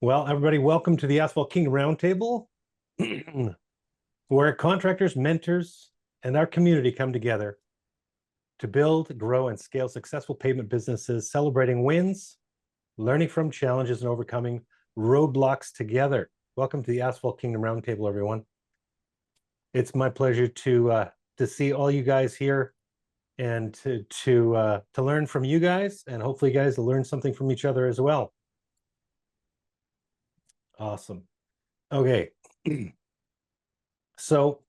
Well, everybody, welcome to the Asphalt Kingdom Roundtable, where contractors, mentors, and our community come together to build, grow, and scale successful pavement businesses, celebrating wins, learning from challenges, and overcoming roadblocks together. Welcome to the Asphalt Kingdom Roundtable, everyone. It's my pleasure to see all you guys here and to learn from you guys, and hopefully, you guys will learn something from each other as well. Awesome. Okay. So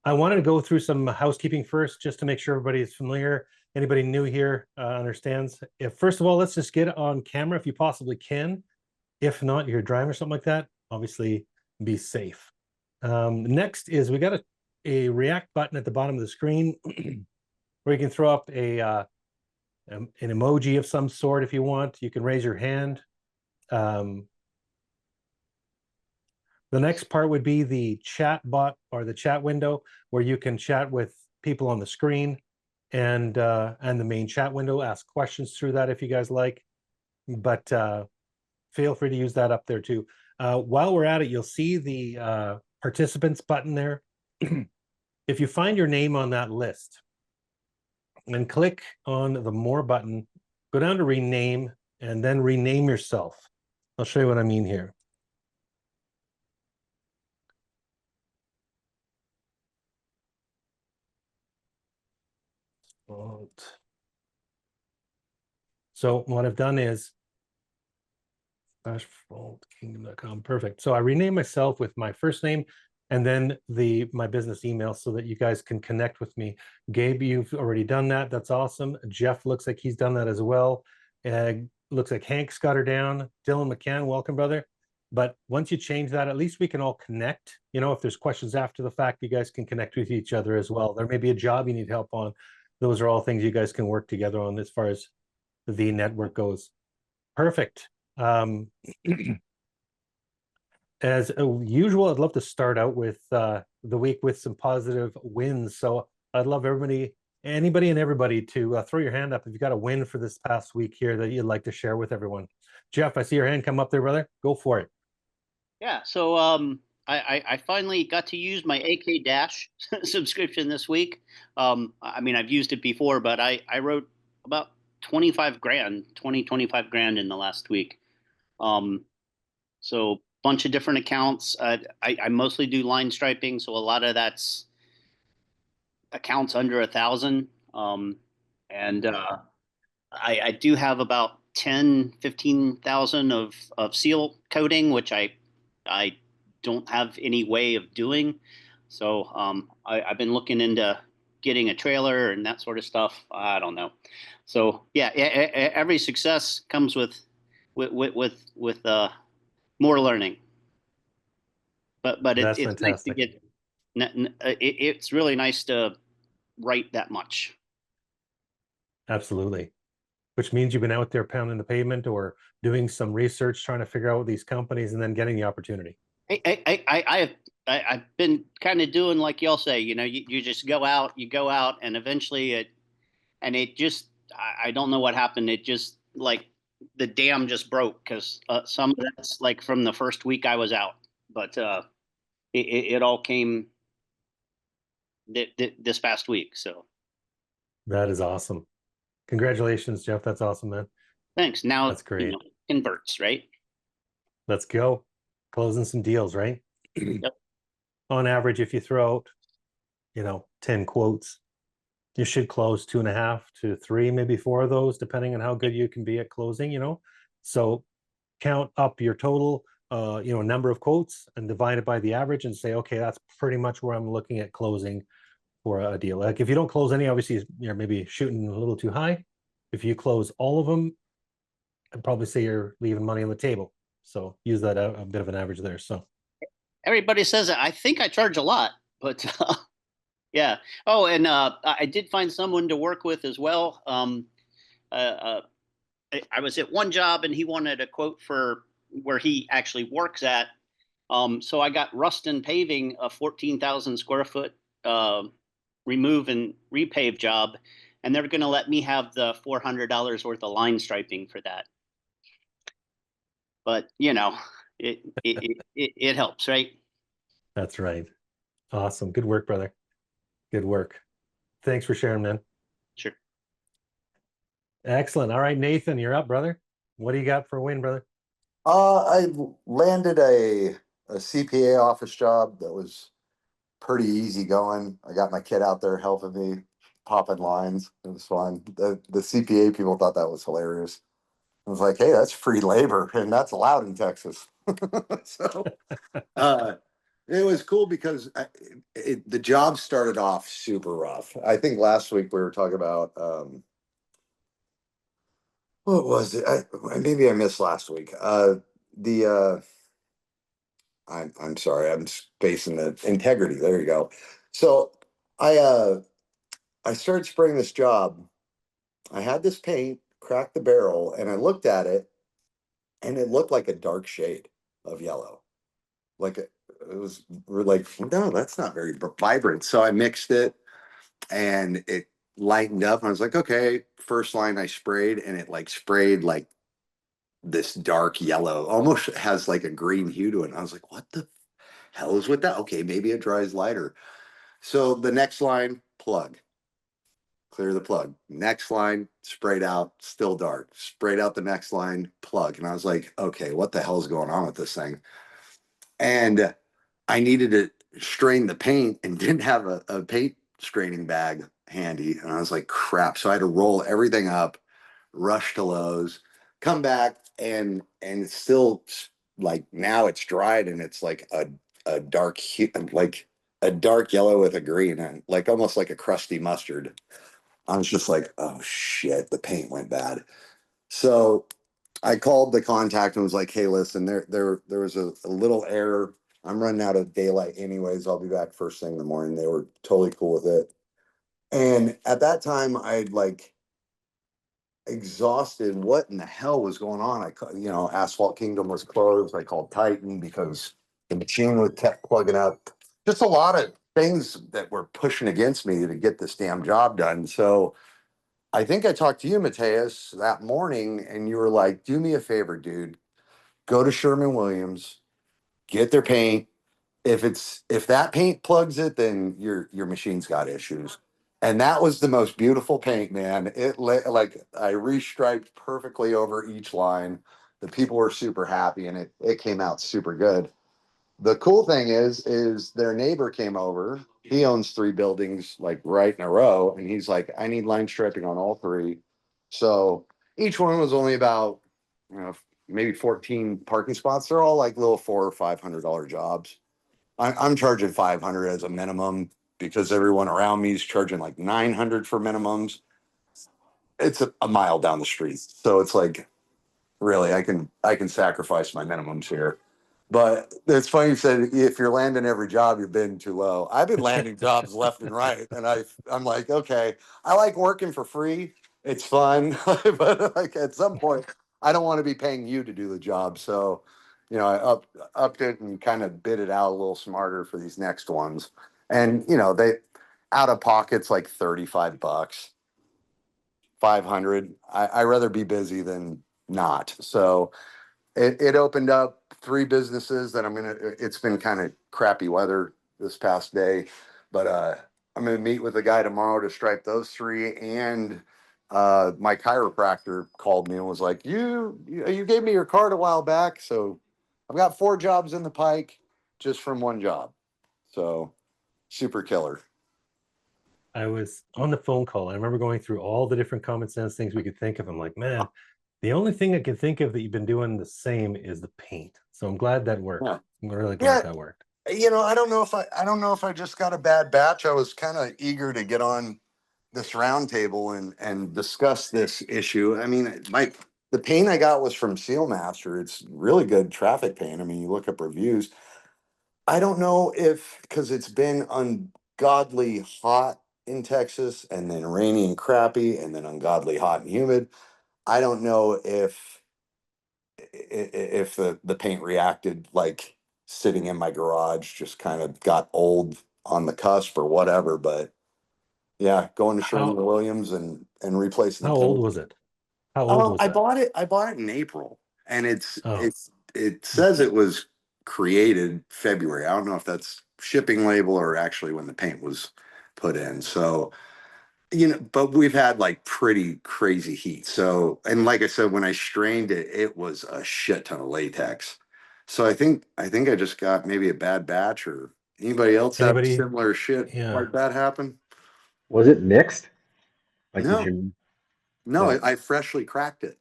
I wanted to go through some housekeeping first, just to make sure everybody is familiar. Anybody new here understands. First of all, let's just get on camera if you possibly can. If not, you're driving or something like that, obviously be safe. Next is we got a react button at the bottom of the screen where you can throw up an emoji of some sort if you want. You can raise your hand. The next part would be the chat bot or the chat window where you can chat with people on the screen and the main chat window, ask questions through that if you guys like. But feel free to use that up there too. While we're at it, you'll see the participants button there. If you find your name on that list and click on the more button, go down to rename and then rename yourself. I'll show you what I mean here. So what I've done is asphalt.kingdom.com. Perfect. So I renamed myself with my first name and then my business email so that you guys can connect with me. Gabe, you've already done that. That's awesome. Jeff looks like he's done that as well. Looks like Hank's got her down. Dylan McCann, welcome, brother. But once you change that, at least we can all connect. You know, if there's questions after the fact, you guys can connect with each other as well. There may be a job you need help on. Those are all things you guys can work together on as far as the network goes. Perfect. As usual, I'd love to start out with the week with some positive wins. So I'd love anybody and everybody to throw your hand up if you got a win for this past week here that you'd like to share with everyone. Jeff, I see your hand come up there, brother. Go for it. Yeah, so I finally got to use my AK Dash subscription this week. I mean, I've used it before, but I wrote about 25 grand in the last week. So bunch of different accounts. I mostly do line striping, so a lot of that's accounts under 1,000. And I do have about 10, 15,000 of seal coating, which I don't have any way of doing. So I've been looking into getting a trailer and that sort of stuff. I don't know. So yeah, every success comes with more learning. But That's it's nice to fantastic. get. It's really nice to write that much. Absolutely. Which means you've been out there pounding the pavement or doing some research, trying to figure out these companies and then getting the opportunity. I've been kind of doing like y'all say, you just go out, and eventually it just, I don't know what happened. It just like the dam just broke because some of that's like from the first week I was out, but it all came this past week. So That is awesome. Congratulations, Jeff. That's awesome, man. thanks. Now, That's great. converts, right? Let's go. Closing some deals, right? Yep. On average, if you throw out, 10 quotes, you should close 2.5 to 3, maybe 4 of those, depending on how good you can be at closing. So count up your total, number of quotes and divide it by the average and say, okay, that's pretty much where I'm looking at closing for a deal. Like if you don't close any, obviously you're maybe shooting a little too high. If you close all of them, I'd probably say you're leaving money on the table. So use that a bit of an average there. So Everybody says it. I think I charge a lot, but yeah. Oh, and I did find someone to work with as well. Uh, uh, I was at one job and he wanted a quote for where he actually works at. So I got Ruston Paving, a 14,000 square foot remove and repave job, and they're going to let me have the $400 worth of line striping for that. but you know, it helps, right? That's right. Awesome. Good work, brother. Good work. Thanks for sharing, man. Sure. Excellent. All right, Nathan, you're up, brother. What do you got for a win, brother? I landed a CPA office job that was pretty easy going. I got my kid out there helping me popping lines. It was fun. The CPA people thought that was hilarious. I was like, hey, that's free labor, and that's allowed in Texas. So uh, it was cool because the job started off super rough. I think last week we were talking about what was it? Maybe I missed last week. The I'm sorry, I'm spacing the integrity. There you go. So I I started spraying this job. I had this paint, cracked the barrel, and I looked at it, and it looked like a dark shade of yellow. It was, we're like, no, that's not very vibrant. So I mixed it, and it lightened up. And I was like, okay, first line I sprayed, and it like sprayed like this dark yellow, almost has like a green hue to it. And I was like, what the hell is with that? Okay, maybe it dries lighter. So the next line, plug, clear the plug. Next line, sprayed out, still dark. Sprayed out the next line, plug. And I was like, okay, what the hell is going on with this thing? And I needed to strain the paint and didn't have a paint straining bag handy. And I was like, crap. So I had to roll everything up, rush to Lowe's, come back, and it's still like now it's dried and it's like a dark like a dark yellow with a green and like almost like a crusty mustard. I was just like, oh shit, the paint went bad. So I called the contact and was like, hey, listen, there was a little error. I'm running out of daylight anyways. I'll be back first thing in the morning. They were totally cool with it. And at that time, I'd like exhausted what in the hell was going on. Asphalt Kingdom was closed. I called Titan because the machine would kept plugging up. Just a lot of things that were pushing against me to get this damn job done. So I think I talked to you, Mateus, that morning, and you were like, do me a favor, dude. Go to Sherman-Williams, get their paint. If that paint plugs it, then your machine's got issues. And that was the most beautiful paint, man. Like I restriped perfectly over each line. The people were super happy, and it came out super good. The cool thing is their neighbor came over. He owns 3 buildings like right in a row, and he's like, I need line striping on all 3. So each one was only about, maybe 14 parking spots. They're all like little $400 or $500 jobs. I'm charging 500 as a minimum because everyone around me is charging like 900 for minimums. It's a mile down the street, so it's like really I can sacrifice my minimums here. But it's funny you said if you're landing every job, you're bidding too low. I've been landing jobs left and right, and I'm like, okay, I like working for free. It's fun, but like at some point, I don't want to be paying you to do the job. So, I upped it and kind of bid it out a little smarter for these next ones. And they out of pockets like $35, 500. I rather be busy than not. So it opened up 3 businesses that it's been kind of crappy weather this past day, but I'm gonna meet with a guy tomorrow to stripe those 3. And my chiropractor called me and was like, you gave me your card a while back, so I've got 4 jobs in the pike just from one job. So super killer. I was on the phone call. I remember going through all the different common sense things we could think of. I'm like, man, the only thing I can think of that you've been doing the same is the paint. So I'm glad that worked. Yeah. I'm really Yeah. glad that worked. I don't know if I just got a bad batch. I was kind of eager to get on this roundtable and discuss this issue. I mean, the paint I got was from Seal Master. It's really good traffic paint. I mean, you look up reviews. I don't know if because it's been ungodly hot in Texas and then rainy and crappy and then ungodly hot and humid. I don't know if the paint reacted like sitting in my garage just kind of got old on the cusp or whatever. But yeah, going to Sherman How Williams and replacing the how old paint. was it? How old was I that? bought it. I bought it in April. And Oh. it says it was created February. I don't know if that's shipping label or actually when the paint was put in. So, but we've had like pretty crazy heat. So, and like I said, when I strained it, it was a shit ton of latex. So I think I just got maybe a bad batch, or anybody else have Anybody? similar shit Yeah. like that happen? Was it mixed? Like, did No, you, no, but, I freshly cracked it.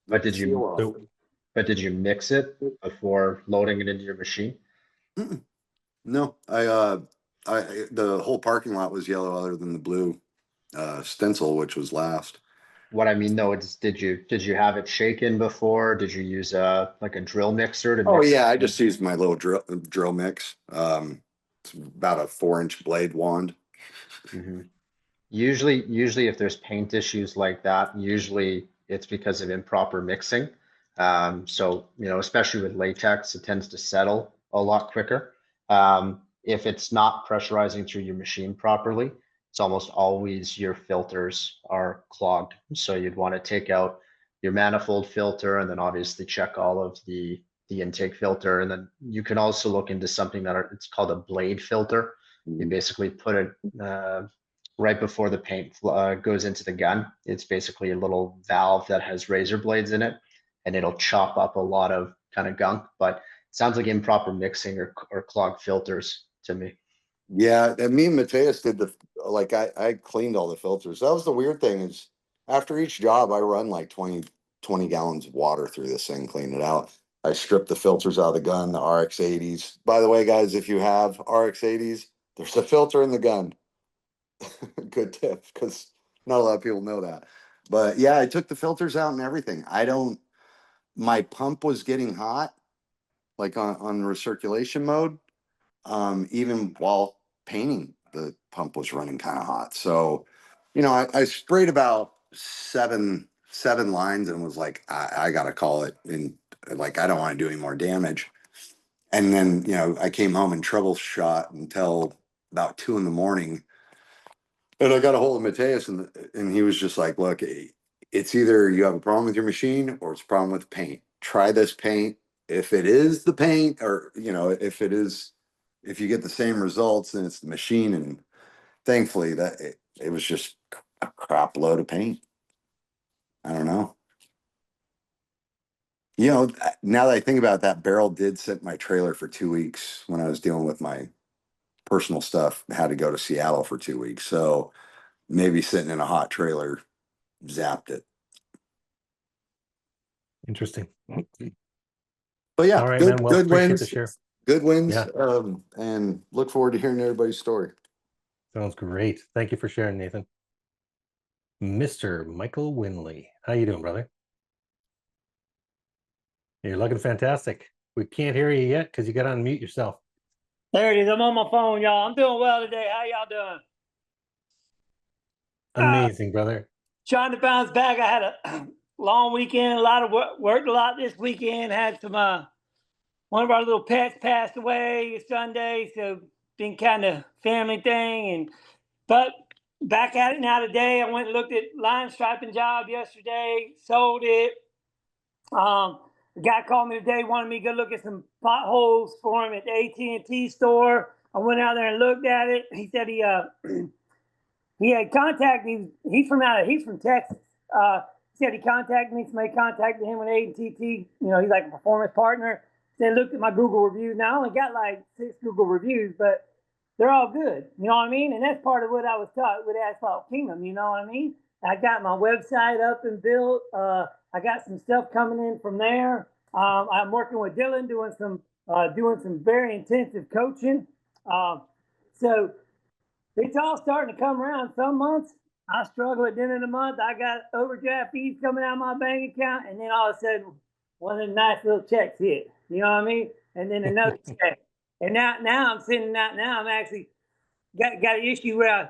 but The did you, seal off. So but did you mix it before loading it into your machine? Mm-mm. No, the whole parking lot was yellow other than the blue stencil, which was last. What I mean though, is did you have it shaken before? Did you use like a drill mixer to Oh mix? yeah, I just used my little drill mix. It's about a 4-inch blade wand. Mhm. Usually if there's paint issues like that, usually it's because of improper mixing. So, especially with latex, it tends to settle a lot quicker. If it's not pressurizing through your machine properly, it's almost always your filters are clogged. So you'd want to take out your manifold filter and then obviously check all of the intake filter. And then you can also look into something it's called a blade filter. You basically put it right before the paint goes into the gun. It's basically a little valve that has razor blades in it, and it'll chop up a lot of kind of gunk. But it sounds like improper mixing or clogged filters to me. Yeah, and me and Mateus did I cleaned all the filters. That was the weird thing is after each job I run like 20 gallons of water through this thing, clean it out. I stripped the filters out of the gun, the RX-80s. By the way, guys, if you have RX-80s, there's a filter in the gun. Good tip, because not a lot of people know that. But yeah, I took the filters out and everything. My pump was getting hot, like on recirculation mode. Even while painting, the pump was running kind of hot. So, I sprayed about seven lines and was like, I gotta call it. And like, I don't want to do any more damage. And then, I came home and troubleshot until about 2 a.m. And I got a hold of Mateus and he was just like, look, it's either you have a problem with your machine or it's a problem with paint. Try this paint. If it is the paint, or if you get the same results, then it's the machine. And thankfully it was just a crap load of paint. I don't know. Now that I think about it, that barrel did sit in my trailer for 2 weeks when I was dealing with my personal stuff. I had to go to Seattle for 2 weeks. So maybe sitting in a hot trailer zapped it. interesting. But yeah, All right, good man. Well, good appreciate the wins. share. Good wins. Yeah. And look forward to hearing everybody's story. Sounds great. Thank you for sharing, Nathan. Mr. Michael Winley. How you doing, brother? You're looking fantastic. We can't hear you yet because you got to unmute yourself. There it is. I'm on my phone, y'all. I'm doing well today. How y'all doing? Amazing, brother. Trying to bounce back. I had a long weekend, a lot of work, worked a lot this weekend. Had some, one of our little pets passed away Sunday, so been kind of family thing. But back at it now today. I went and looked at line striping job yesterday, sold it. The guy called me today, wanted me to go look at some potholes for him at the AT&T store. I went out there and looked at it. He said he had contacted me. He's from Texas. He said he contacted me. Somebody contacted him with AT&T. He's like a performance partner. They looked at my Google reviews. Now I only got like 6 Google reviews, but they're all good. You know what I mean? And that's part of what I was taught with Asphalt Kingdom. You know what I mean? I got my website up and built. I got some stuff coming in from there. I'm working with Dylan doing some very intensive coaching. So it's all starting to come around. Some months I struggle at the end of the month. I got overdraft fees coming out of my bank account, and then all of a sudden one of the nice little checks hit. You know what I mean? And then another check. And now I'm sending out. Now I'm actually got an issue where I'm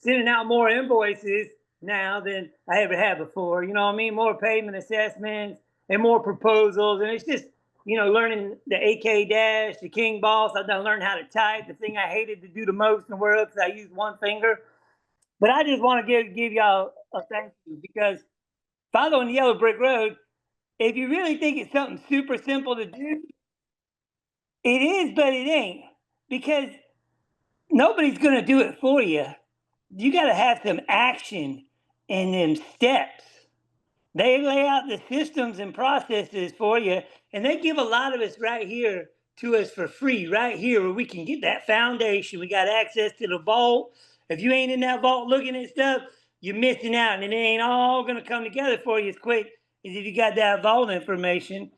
sending out more invoices now than I ever had before. You know what I mean? More payment assessments and more proposals, and it's just learning the AK dash, the King Boss. I've done learned how to type, the thing I hated to do the most in the world because I use one finger. But I just want to give y'all a thank you because following the Yellow Brick Road, if you really think it's something super simple to do, it is, but it ain't, because nobody's going to do it for you. You got to have some action in them steps. They lay out the systems and processes for you, and they give a lot of us right here to us for free, right here, where we can get that foundation. We got access to the vault. If you ain't in that vault looking at stuff, you're missing out, and it ain't all going to come together for you as quick as if you got that vault information.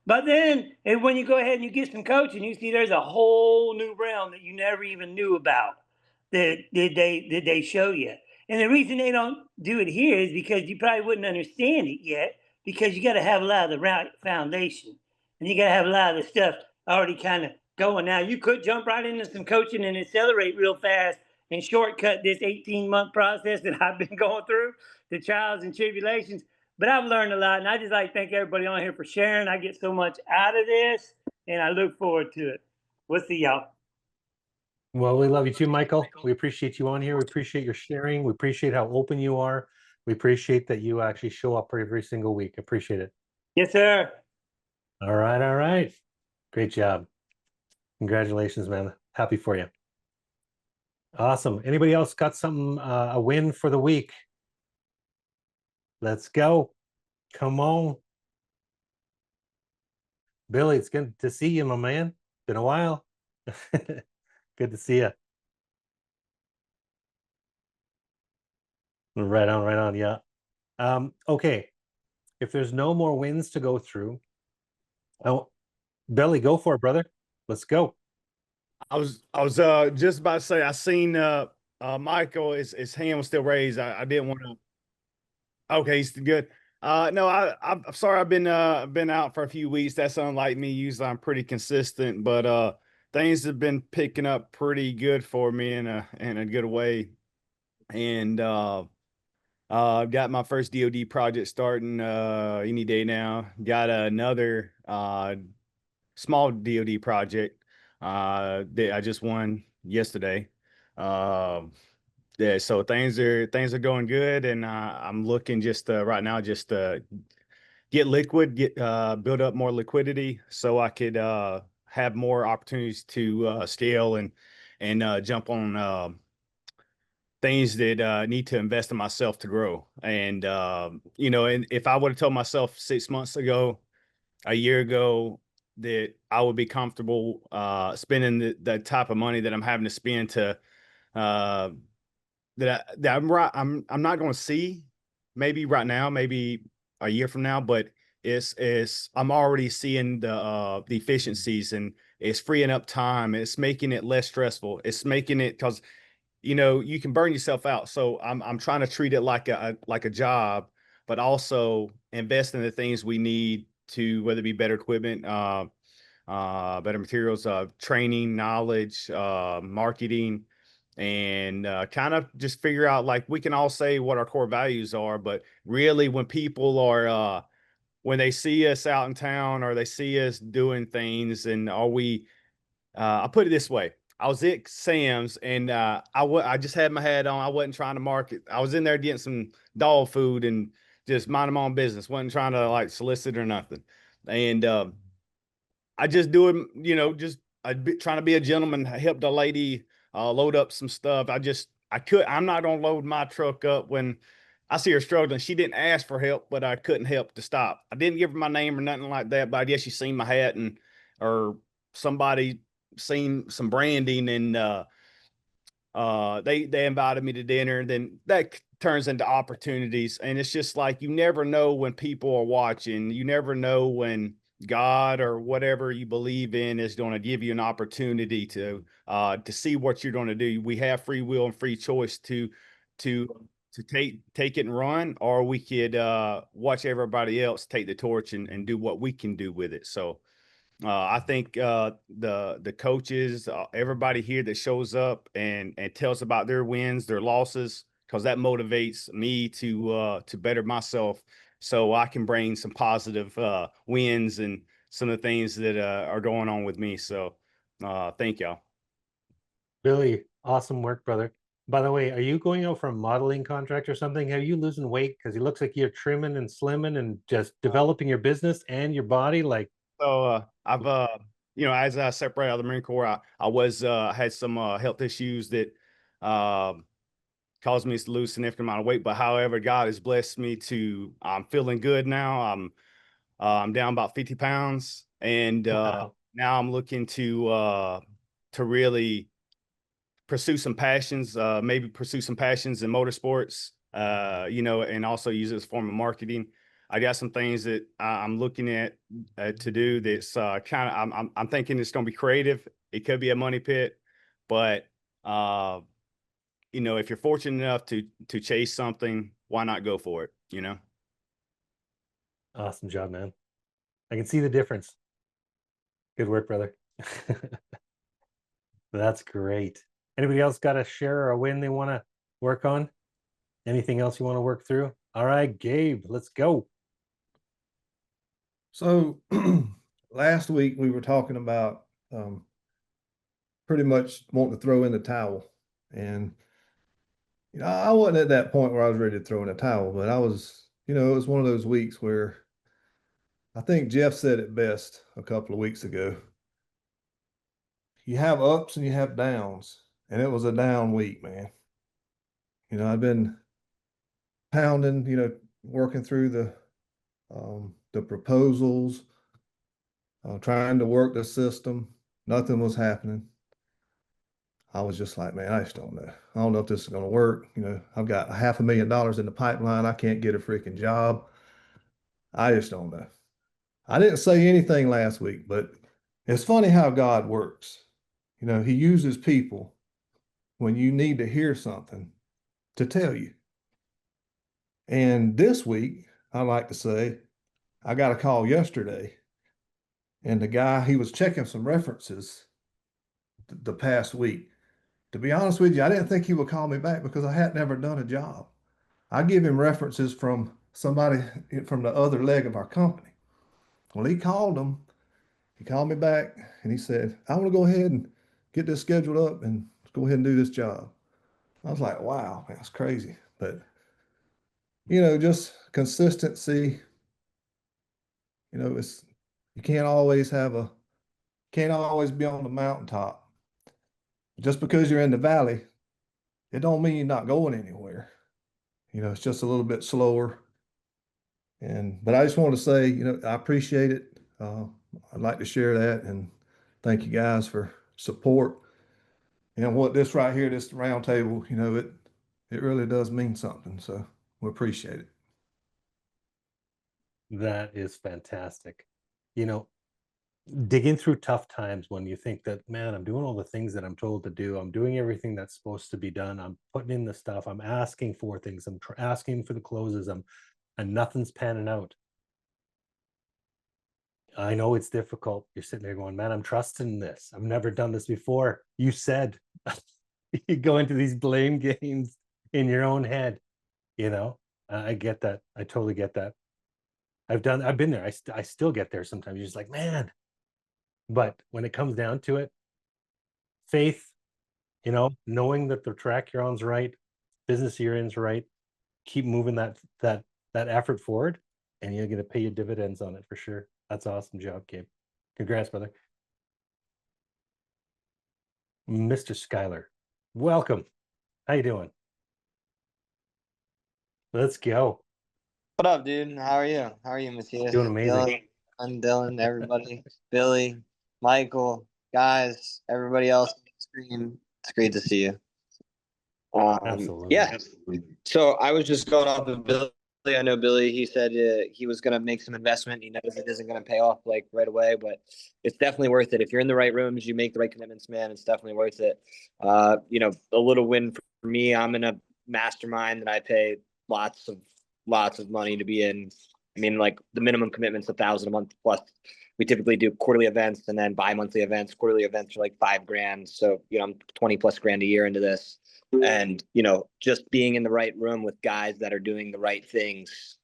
But then, and when you go ahead and you get some coaching, you see there's a whole new realm that you never even knew about that they show you. And the reason they don't do it here is because you probably wouldn't understand it yet, because you got to have a lot of the right foundation, and you got to have a lot of the stuff already kind of going. Now, you could jump right into some coaching and accelerate real fast and shortcut this 18-month process that I've been going through, the trials and tribulations. But I've learned a lot, and I just like to thank everybody on here for sharing. I get so much out of this, and I look forward to it. We'll see y'all. Well, we love you too, Michael. We appreciate you on here. We appreciate your sharing. We appreciate how open you are. We appreciate that you actually show up every single week. Appreciate it. Yes, sir. All right. All right. Great job. Congratulations, man. Happy for you. Awesome. Anybody else got something, a win for the week? Let's go. Come on. Billy, it's good to see you, my man. Been a while. Good to see you. Right on, right on. Yeah. Okay. If there's no more wins to go through, oh, Billy, go for it, brother. Let's go. I was just about to say, I seen Michael, his hand was still raised. I didn't want to. Okay, he's good. No, I'm sorry. I've been out for a few weeks. That's unlike me. Usually I'm pretty consistent, but things have been picking up pretty good for me in a good way. And I've got my first DoD project starting any day now. Got another small DoD project that I just won yesterday. Yeah, so things are going good, and I'm looking just right now just get build up more liquidity so I could have more opportunities to scale and jump on things that need to invest in myself to grow. And and if I would have told myself 6 months ago, a year ago, that I would be comfortable spending the type of money that I'm having to spend to I'm not going to see maybe right now, maybe a year from now, but it's I'm already seeing the efficiencies, and it's freeing up time. It's making it less stressful. It's making it, because you can burn yourself out. So I'm trying to treat it like a job, but also invest in the things we need to, whether it be better equipment, better materials, training, knowledge, marketing, and kind of just figure out, like, we can all say what our core values are, but really when people are, when they see us out in town or they see us doing things, and I'll put it this way. I was at Sam's, and I just had my hat on. I wasn't trying to market. I was in there getting some dog food and just minding my own business. Wasn't trying to like solicit or nothing. And I just do it, just trying to be a gentleman. I helped a lady load up some stuff. I'm not gonna load my truck up when I see her struggling. She didn't ask for help, but I couldn't help to stop. I didn't give her my name or nothing like that, but I guess she seen my hat, or somebody seen some branding, and they invited me to dinner. And then that turns into opportunities, and it's just like, you never know when people are watching. You never know when God or whatever you believe in is going to give you an opportunity to see what you're going to do. We have free will and free choice to take it and run, or we could watch everybody else take the torch and do what we can do with it. So I think the coaches, everybody here that shows up and tells about their wins, their losses, because that motivates me to better myself, so I can bring some positive wins and some of the things that are going on with me. So thank y'all. Billy, awesome work, brother. By the way, are you going out for a modeling contract or something? Are you losing weight? Because it looks like you're trimming and slimming and just developing your business and your body. Like, So I've as I separated out of the Marine Corps, I was had some health issues that caused me to lose a significant amount of weight. But however, God has blessed me to I'm feeling good now. I'm down about 50 pounds, and wow. now I'm looking to really pursue some passions, maybe pursue some passions in motorsports, and also use it as a form of marketing. I got some things that I'm looking at to do that's kind of, I'm thinking it's going to be creative. It could be a money pit, but, if you're fortunate enough to chase something, why not go for it, Awesome job, man. I can see the difference. Good work, brother. That's great. Anybody else got a share or a win they want to work on? Anything else you want to work through? All right, Gabe, let's go. So last week we were talking about pretty much wanting to throw in the towel. And I wasn't at that point where I was ready to throw in the towel, but I was, it was one of those weeks where I think Jeff said it best a couple of weeks ago. You have ups and you have downs, and it was a down week, man. I've been pounding, working through the proposals, trying to work the system. Nothing was happening. I was just like, man, I just don't know. I don't know if this is going to work. I've got $500,000 in the pipeline. I can't get a freaking job. I just don't know. I didn't say anything last week, but it's funny how God works. He uses people when you need to hear something to tell you. And this week, I like to say, I got a call yesterday, and the guy, he was checking some references the past week. To be honest with you, I didn't think he would call me back because I hadn't ever done a job. I give him references from somebody from the other leg of our company. Well, he called him. He called me back and he said, I want to go ahead and get this scheduled up and go ahead and do this job. I was like, wow, that's crazy. But, just consistency, it's, you can't always can't always be on the mountaintop. Just because you're in the valley, it don't mean you're not going anywhere. It's just a little bit slower. But I just want to say, I appreciate it. I'd like to share that and thank you guys for support. And what this right here, this round table, it really does mean something. So we appreciate it. That is fantastic. Digging through tough times when you think that, man, I'm doing all the things that I'm told to do. I'm doing everything that's supposed to be done. I'm putting in the stuff. I'm asking for things. I'm asking for the closes. And nothing's panning out. I know it's difficult. You're sitting there going, man, I'm trusting this. I've never done this before. You said you go into these blame games in your own head. I get that. I totally get that. I've been there. I still get there sometimes. You're just like, man. But when it comes down to it, faith, knowing that the track you're on's right, business you're in's right, keep moving that effort forward, and you're going to pay your dividends on it for sure. That's awesome job, Gabe. Congrats, brother. Mr. Schuyler, welcome. How you doing? Let's go. What up, dude? How are you? How are you, Matthias? Doing amazing. Dylan, I'm Dylan, everybody. Billy, Michael, guys, everybody else on the screen. It's great to see you. Absolutely. Yeah. So I was just going off of Billy. I know Billy, he said he was going to make some investment. He knows it isn't going to pay off like right away, but it's definitely worth it. If you're in the right rooms, you make the right commitments, man, it's definitely worth it. A little win for me. I'm in a mastermind that I pay lots of money to be in. I mean, like the minimum commitment's $1,000 a month plus. We typically do quarterly events and then bi-monthly events. Quarterly events are like $5,000. So, I'm 20 plus grand a year into this. And, just being in the right room with guys that are doing the right things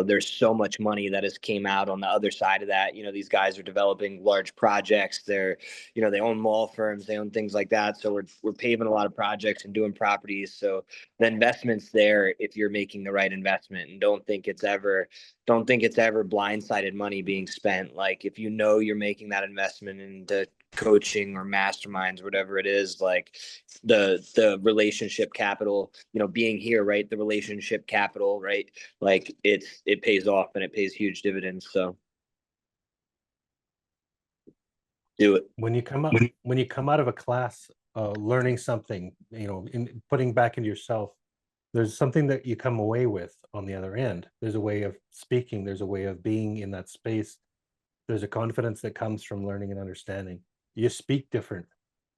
There's so much money that has came out on the other side of that. These guys are developing large projects. They own mall firms, they own things like that. So we're paving a lot of projects and doing properties. So the investment's there if you're making the right investment, and don't think it's ever blindsided money being spent. Like if you're making that investment into coaching or masterminds, whatever it is, like the relationship capital, being here, right? The relationship capital, right? Like it pays off, and it pays huge dividends. So do it. When you come out of a class, learning something, in putting back into yourself, there's something that you come away with on the other end. There's a way of speaking, there's a way of being in that space. There's a confidence that comes from learning and understanding. You speak different.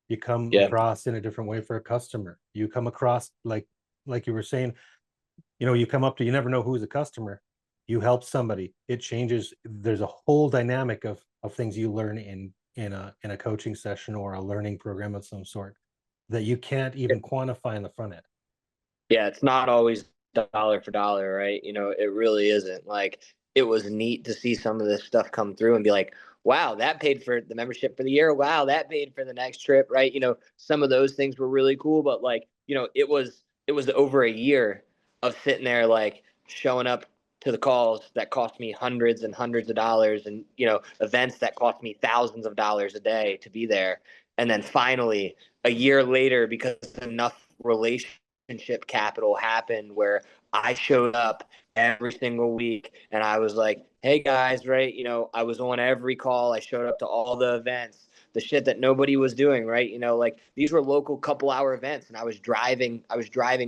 You come across in a different way for a customer. You come across like you were saying, you come up to, you never know who's a customer. You help somebody, it changes. There's a whole dynamic of things you learn in a coaching session or a learning program of some sort that you can't even quantify in the front end. Yeah, it's not always dollar for dollar, right? It really isn't. Like, it was neat to see some of this stuff come through and be like, wow, that paid for the membership for the year. Wow, that paid for the next trip, right? Some of those things were really cool, but it was over a year of sitting there, like showing up to the calls that cost me hundreds and hundreds of dollars, and events that cost me thousands of dollars a day to be there. And then finally, a year later, because enough relationship capital happened where I showed up every single week and I was like, hey guys, right? I was on every call. I showed up to all the events, the shit that nobody was doing, right? Like these were local couple-hour events, and I was driving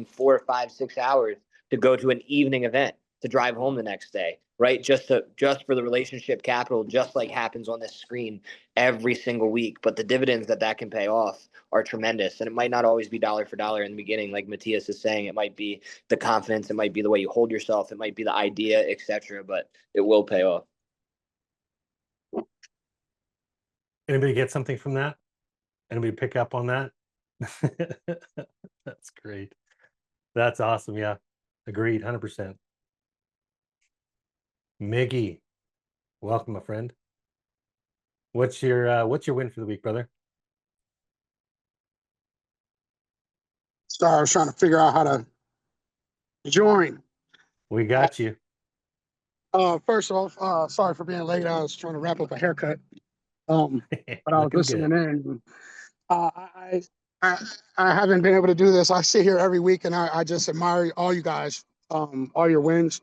4, 5, 6 hours to go to an evening event to drive home the next day, right? Just for the relationship capital, just like happens on this screen every single week. But the dividends that can pay off are tremendous. And it might not always be dollar for dollar in the beginning, like Matthias is saying. It might be the confidence, it might be the way you hold yourself, it might be the idea, etc. But it will pay off. Anybody get something from that? Anybody pick up on that? That's great. That's awesome. Yeah, agreed, 100%. Miggy, welcome, my friend. What's your win for the week, brother? Sorry, I was trying to figure out how to join. We got you. First off, sorry for being late. I was trying to wrap up a haircut. But I was Looking listening good. in. I haven't been able to do this. I sit here every week and I just admire all you guys, all your wins,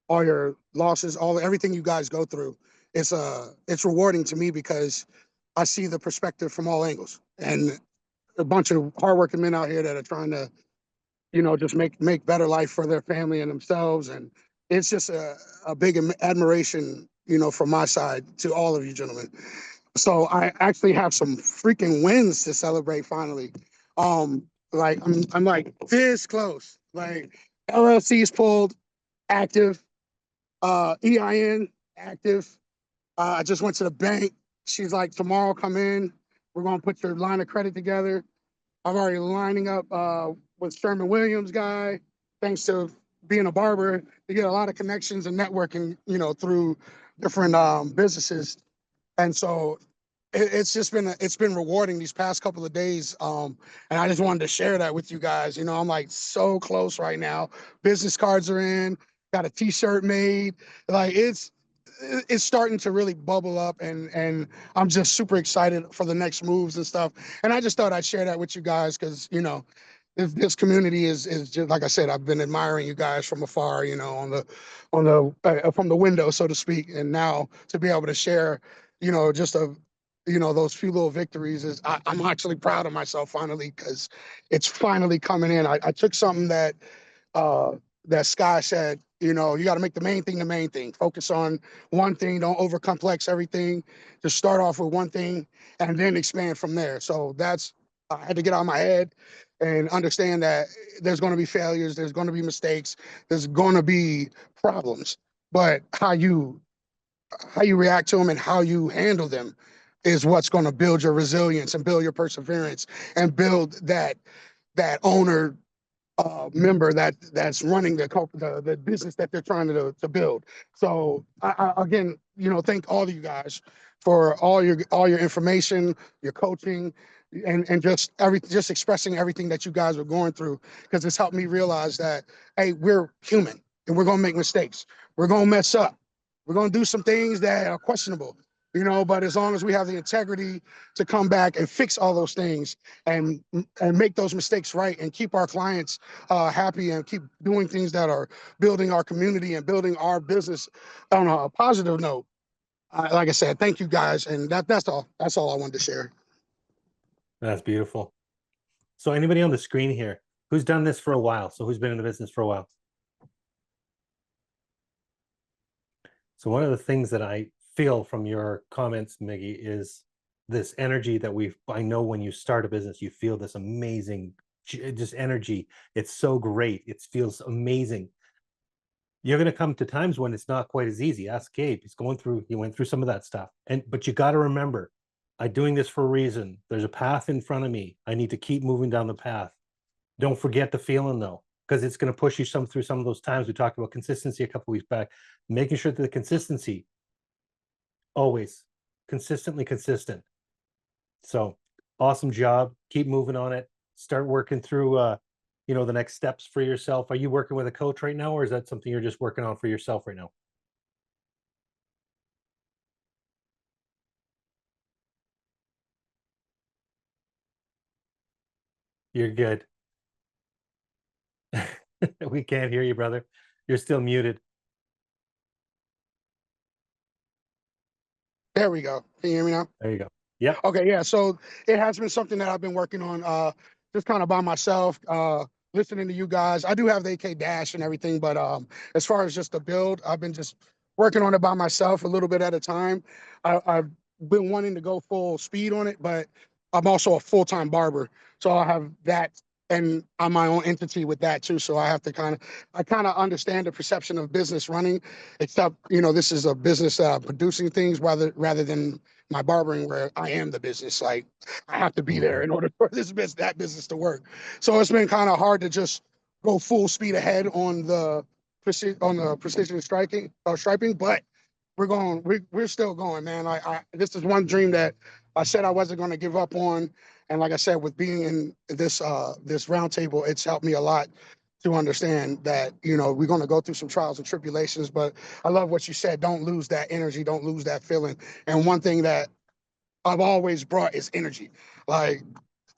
all your losses, everything you guys go through. It's rewarding to me because I see the perspective from all angles, and a bunch of hardworking men out here that are trying to, just make better life for their family and themselves. And it's just a big admiration, from my side to all of you gentlemen. So I actually have some freaking wins to celebrate finally. Like I'm like this close. Like LLC's pulled, active, EIN active. I just went to the bank. She's like, tomorrow come in. We're gonna put your line of credit together. I'm already lining up with Sherman Williams guy, thanks to being a barber. You get a lot of connections and networking, through different businesses. And so it's been rewarding these past couple of days. And I just wanted to share that with you guys. I'm like so close right now. Business cards are in, got a t-shirt made. Like it's starting to really bubble up, and I'm just super excited for the next moves and stuff. And I just thought I'd share that with you guys because, this community is just, like I said, I've been admiring you guys from afar, from the window, so to speak. And now to be able to share, just those few little victories I'm actually proud of myself finally, because it's finally coming in. I took something that Sky said, you got to make the main thing. Focus on one thing. Don't over complex everything. Just start off with one thing and then expand from there. So I had to get out of my head and understand that there's going to be failures. There's going to be mistakes. There's going to be problems. But how you react to them and how you handle them is what's going to build your resilience and build your perseverance and build that owner member that's running the business that they're trying to build. So again, thank all of you guys for all your information, your coaching, and just expressing everything that you guys are going through, because it's helped me realize that, hey, we're human and we're gonna make mistakes. We're gonna mess up. We're gonna do some things that are questionable, but as long as we have the integrity to come back and fix all those things and make those mistakes right and keep our clients happy and keep doing things that are building our community and building our business on a positive note. Like I said, thank you guys, and that's all I wanted to share. That's beautiful. So anybody on the screen here who's done this for a while? So who's been in the business for a while? So one of the things that I feel from your comments, Miggy, is this energy that I know when you start a business, you feel this amazing just energy. It's so great. It feels amazing. You're going to come to times when it's not quite as easy. Ask Gabe. He went through some of that stuff. But you got to remember, I'm doing this for a reason. There's a path in front of me. I need to keep moving down the path. Don't forget the feeling though, because it's going to push you through some of those times. We talked about consistency a couple weeks back, making sure that the consistency, always consistently consistent. So awesome job. Keep moving on it. Start working through, the next steps for yourself. Are you working with a coach right now, or is that something you're just working on for yourself right now? You're good. We can't hear you, brother. You're still muted. There we go. Can you hear me now? There you go. Yeah. Okay, yeah. So it has been something that I've been working on just kind of by myself, listening to you guys. I do have the AK dash and everything, but as far as just the build, I've been just working on it by myself a little bit at a time. I've been wanting to go full speed on it, but I'm also a full-time barber. So I have that, and I'm my own entity with that too. So I have to kind of understand the perception of business running, except, this is a business that I'm producing things rather than my barbering, where I am the business. Like, I have to be there in order for that business to work. So it's been kind of hard to just go full speed ahead on the precision striping, but we're still going, man. This is one dream that I said I wasn't going to give up on. And like I said, with being in this round table, it's helped me a lot to understand that, we're going to go through some trials and tribulations, but I love what you said. Don't lose that energy. Don't lose that feeling. And one thing that I've always brought is energy. Like,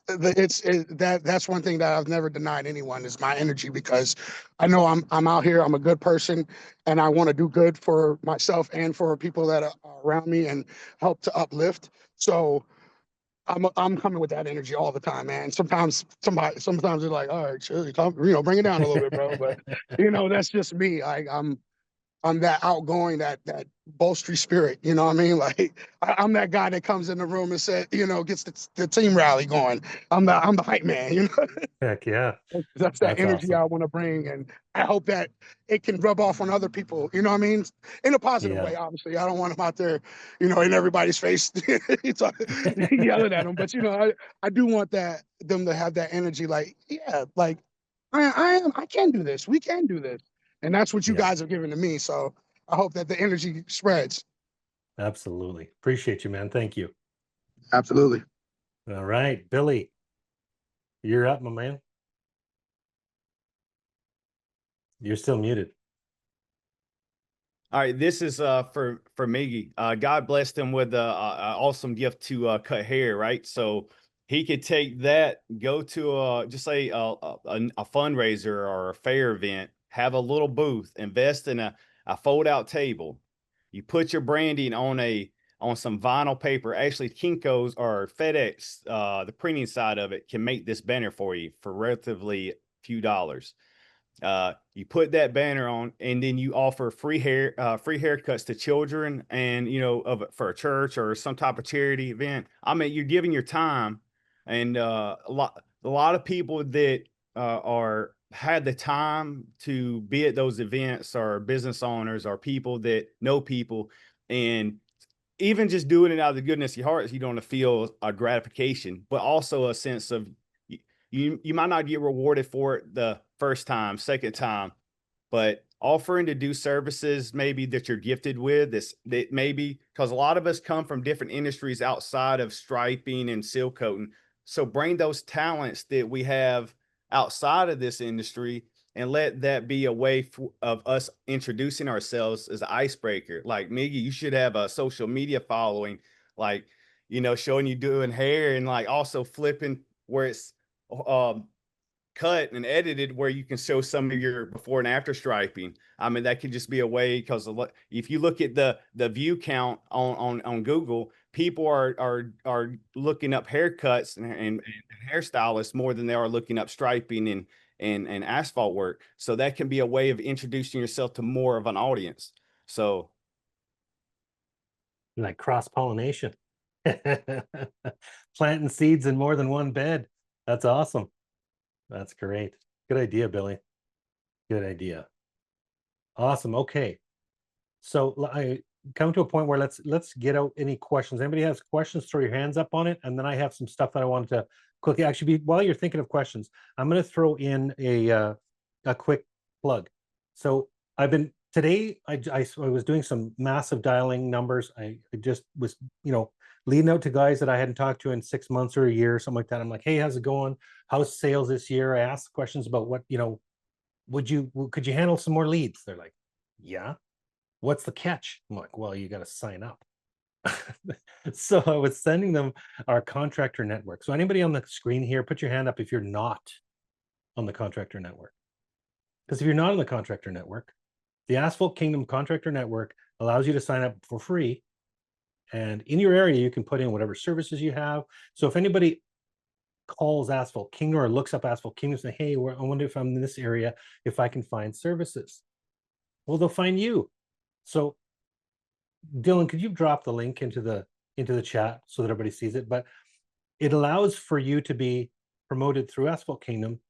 that's one thing that I've never denied anyone, is my energy, because I know I'm out here. I'm a good person, and I want to do good for myself and for people that are around me and help to uplift. So I'm coming with that energy all the time, man. Sometimes they're like, all right, sure, bring it down a little bit, bro. But that's just me. I'm that outgoing, that bolstery spirit. You know what I mean? Like, I'm that guy that comes in the room and said, gets the team rally going. I'm the hype man. Heck yeah. That's that energy awesome. I want to bring, and I hope that it can rub off on other people. You know what I mean? In a positive way, obviously. I don't want them out there, in everybody's face, yelling at them. But I do want them to have that energy. Like, yeah, like I can do this. We can do this. And that's what you guys have given to me. So I hope that the energy spreads. Absolutely. Appreciate you, man. Thank you. Absolutely. All right, Billy, you're up, my man. You're still muted. All right, this is for Miggy. God blessed him with a awesome gift to cut hair, right? So he could take that, go to just say a fundraiser or a fair event, have a little booth, invest in a fold-out table. You put your branding on some vinyl paper. Actually, Kinko's or FedEx, the printing side of it, can make this banner for you for relatively few dollars. You put that banner on, and then you offer free haircuts to children, and for a church or some type of charity event. I mean, you're giving your time, and a lot of people that had the time to be at those events are business owners or people that know people, and even just doing it out of the goodness of your heart, you don't feel a gratification, but also a sense of you might not get rewarded for it the first time, second time, but offering to do services maybe that you're gifted with this, that maybe, because a lot of us come from different industries outside of striping and seal coating. So bring those talents that we have outside of this industry and let that be a way of us introducing ourselves as an icebreaker. Like, Miggy, you should have a social media following, like, showing you doing hair and like also flipping where it's cut and edited where you can show some of your before and after striping. I mean, that could just be a way, because if you look at the view count on Google, people are looking up haircuts and hairstylists more than they are looking up striping and asphalt work. So that can be a way of introducing yourself to more of an audience. So like cross-pollination. Planting seeds in more than one bed. That's awesome. That's great. Good idea, Billy. Good idea. Awesome. Okay. So I come to a point where let's get out any questions. Anybody has questions, throw your hands up on it. And then I have some stuff that I wanted to quickly, actually, while you're thinking of questions, I'm going to throw in a quick plug. So I've been today, I was doing some massive dialing numbers. I just was, leading out to guys that I hadn't talked to in 6 months or a year or something like that. I'm like, hey, how's it going? How's sales this year? I asked questions about what, could you handle some more leads? They're like, yeah. What's the catch? I'm like, well, you got to sign up. So I was sending them our contractor network. So anybody on the screen here, put your hand up if you're not on the contractor network. Because if you're not on the contractor network, the Asphalt Kingdom contractor network allows you to sign up for free. And in your area, you can put in whatever services you have. So if anybody calls Asphalt Kingdom or looks up Asphalt Kingdom and say, hey, I wonder if I'm in this area, if I can find services. Well, they'll find you. So Dylan, could you drop the link into the chat so that everybody sees it? But it allows for you to be promoted through Asphalt Kingdom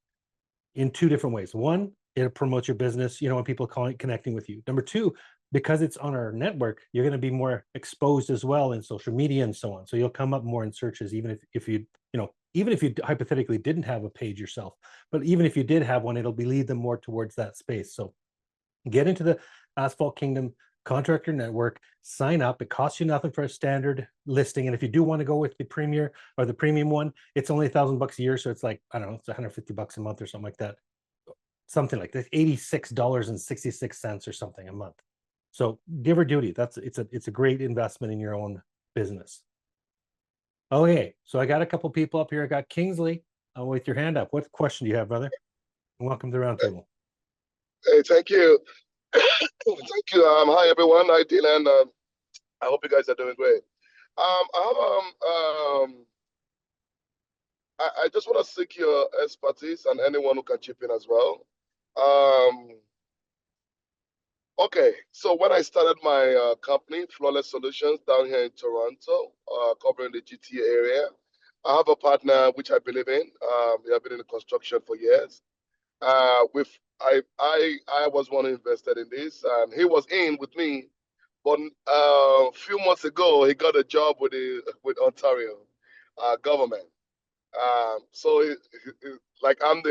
in two different ways. One, it promotes your business, when people connecting with you. Number two, because it's on our network, you're going to be more exposed as well in social media and so on. So you'll come up more in searches, even if you hypothetically didn't have a page yourself. But even if you did have one, it'll lead them more towards that space. So get into the Asphalt Kingdom contractor network, sign up. It costs you nothing for a standard listing. And if you do want to go with the premier or the premium one, it's only $1,000 a year. So it's like, I don't know, it's $150 a month or something like that. Something like that, $86.66 or something a month. So give her duty. It's a great investment in your own business. Okay, so I got a couple people up here. I got Kingsley with your hand up. What question do you have, brother? Welcome to the roundtable. Hey, thank you. Thank you. Hi everyone. Hi Dylan. I hope you guys are doing great. I just want to seek your expertise and anyone who can chip in as well. Okay, so when I started my company, Flawless Solutions, down here in Toronto, covering the GTA area, I have a partner which I believe in. We have been in the construction for years. I was one who invested in this, and he was in with me. But a few months ago, he got a job with Ontario government. So like I'm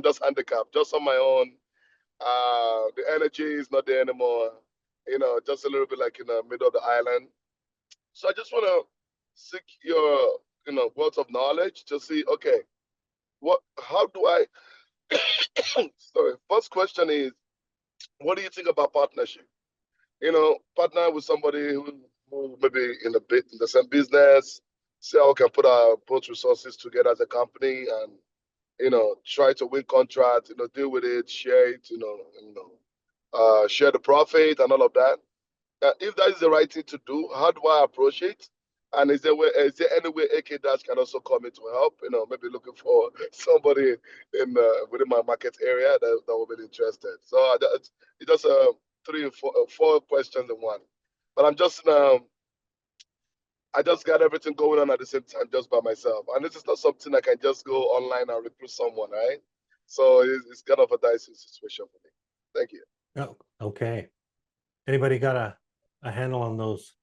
just handicapped, just on my own. The energy is not there anymore. Just a little bit like in the middle of the island. So I just want to seek your wealth of knowledge to see, okay, how do I sorry, first question is, what do you think about partnership? Partner with somebody who maybe in the same business, see how we can put our both resources together as a company and try to win contracts, deal with it, share it, share the profit and all of that. If that is the right thing to do, how do I approach it? And is there any way AK Dash can also come in to help? Maybe looking for somebody in within my market area that will be interested. So it's just 3 or 4 questions in one. But I just got everything going on at the same time just by myself. And this is not something I can just go online and recruit someone, right? So it's kind of a dicey situation for me. Thank you. Oh, okay. Anybody got a handle on those?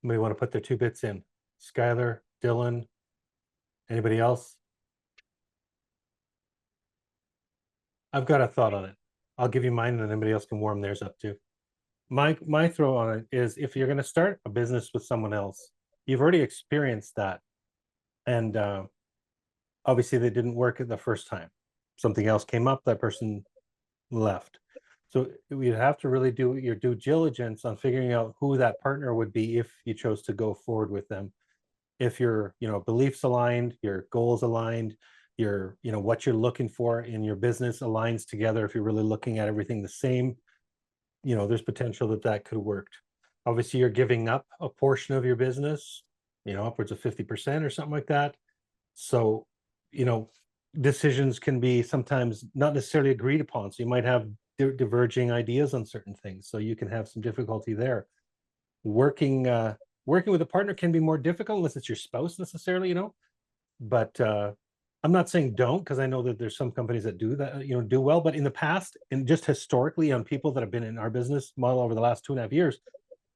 Anybody want to put their 2 bits in? Skylar, Dylan, anybody else? I've got a thought on it. I'll give you mine, and anybody else can warm theirs up too. My throw on it is, if you're going to start a business with someone else, you've already experienced that, and obviously they didn't work the first time. Something else came up, that person left. So you have to really do your due diligence on figuring out who that partner would be if you chose to go forward with them. If your, beliefs aligned, your goals aligned, your, what you're looking for in your business aligns together. If you're really looking at everything the same, there's potential that could work. Obviously, you're giving up a portion of your business, upwards of 50% or something like that. So, decisions can be sometimes not necessarily agreed upon. So you might have diverging ideas on certain things. So you can have some difficulty there. Working with a partner can be more difficult unless it's your spouse necessarily, but I'm not saying don't, because I know that there's some companies that do that, do well. But in the past, and just historically, on people that have been in our business model over the last 2.5 years,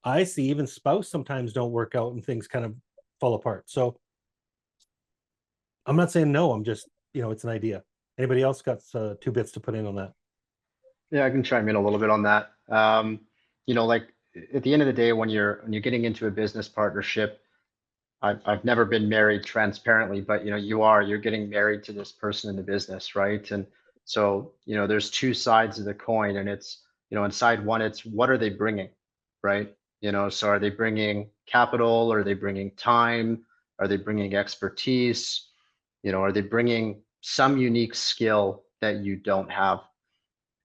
I see even spouse sometimes don't work out and things kind of fall apart. So I'm not saying no, I'm just, it's an idea. Anybody else got 2 bits to put in on that? Yeah, I can chime in a little bit on that. Like at the end of the day, when you're getting into a business partnership, I've never been married transparently, but you're getting married to this person in the business, right? And so, there's 2 sides of the coin, and it's, on side one, it's what are they bringing, right? So are they bringing capital? Are they bringing time? Are they bringing expertise? Are they bringing some unique skill that you don't have?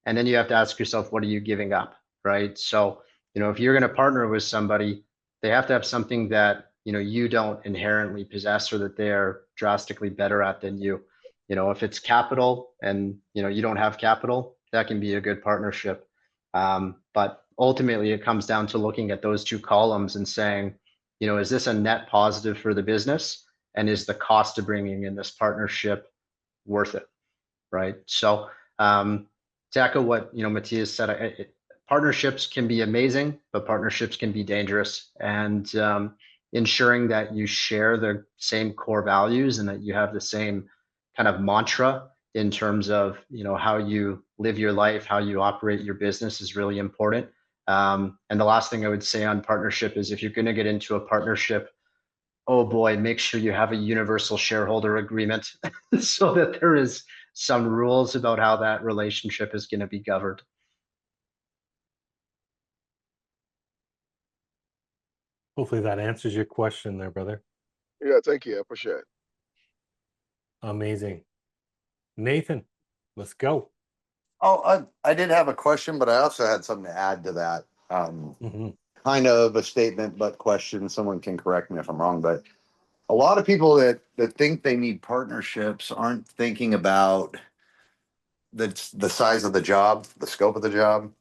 And then you have to ask yourself, what are you giving up, right? So, if you're going to partner with somebody, they have to have something that, you don't inherently possess, or that they're drastically better at than you. If it's capital and, you don't have capital, that can be a good partnership. But ultimately it comes down to looking at those 2 columns and saying, is this a net positive for the business? And is the cost of bringing in this partnership worth it? Right. So, to echo what Matthias said, partnerships can be amazing, but partnerships can be dangerous. And ensuring that you share the same core values and that you have the same kind of mantra in terms of how you live your life, how you operate your business is really important. And the last thing I would say on partnership is, if you're going to get into a partnership, oh boy, make sure you have a universal shareholder agreement so that there is some rules about how that relationship is going to be governed. Hopefully that answers your question there, brother. Yeah, thank you. I appreciate it. Amazing. Nathan, let's go. Oh, I did have a question, but I also had something to add to that. Mhm. Kind of a statement, but question. Someone can correct me if I'm wrong, but a lot of people that think they need partnerships aren't thinking about the size of the job, the scope of the job.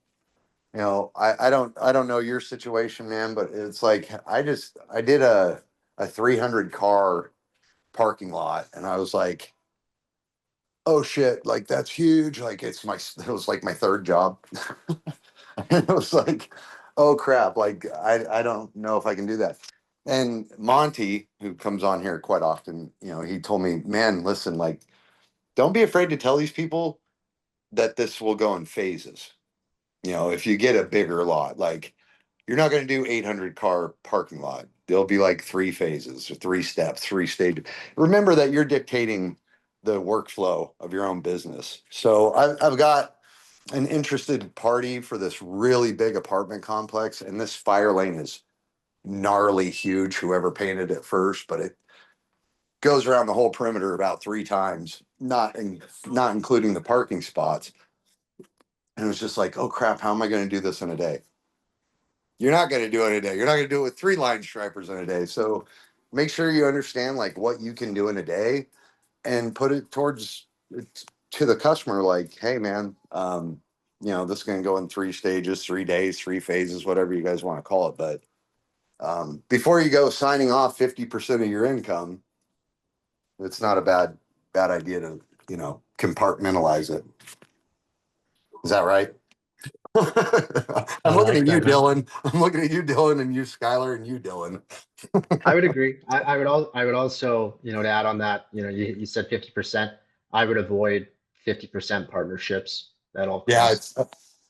I don't know your situation, man, but it's like I did a 300 car parking lot, and I was like, oh shit, like that's huge. Like it was like my 3rd job. And it was like, oh crap, like I don't know if I can do that. And Monty, who comes on here quite often, he told me, man, listen, like, don't be afraid to tell these people that this will go in phases. If you get a bigger lot, like you're not going to do 800 car parking lot. There'll be like 3 phases or 3 steps, 3 stages. Remember that you're dictating the workflow of your own business. So I've got an interested party for this really big apartment complex, and this fire lane is gnarly huge, whoever painted it first, but it goes around the whole perimeter about 3 times, not including the parking spots. And it was just like, oh crap, how am I going to do this in a day? You're not going to do it in a day. You're not going to do it with 3 line stripers in a day. So make sure you understand like what you can do in a day and put it towards to the customer. Like, hey man, this is going to go in 3 stages, 3 days, 3 phases, whatever you guys want to call it. But before you go signing off 50% of your income, it's not a bad idea to, compartmentalize it. Is that right? I'm looking at you, Dylan. I'm looking at you, Dylan, and you, Skylar, and you, Dylan. I would agree. I would also, to add on that, you said 50%. I would avoid 50% partnerships. That all Yeah, comes.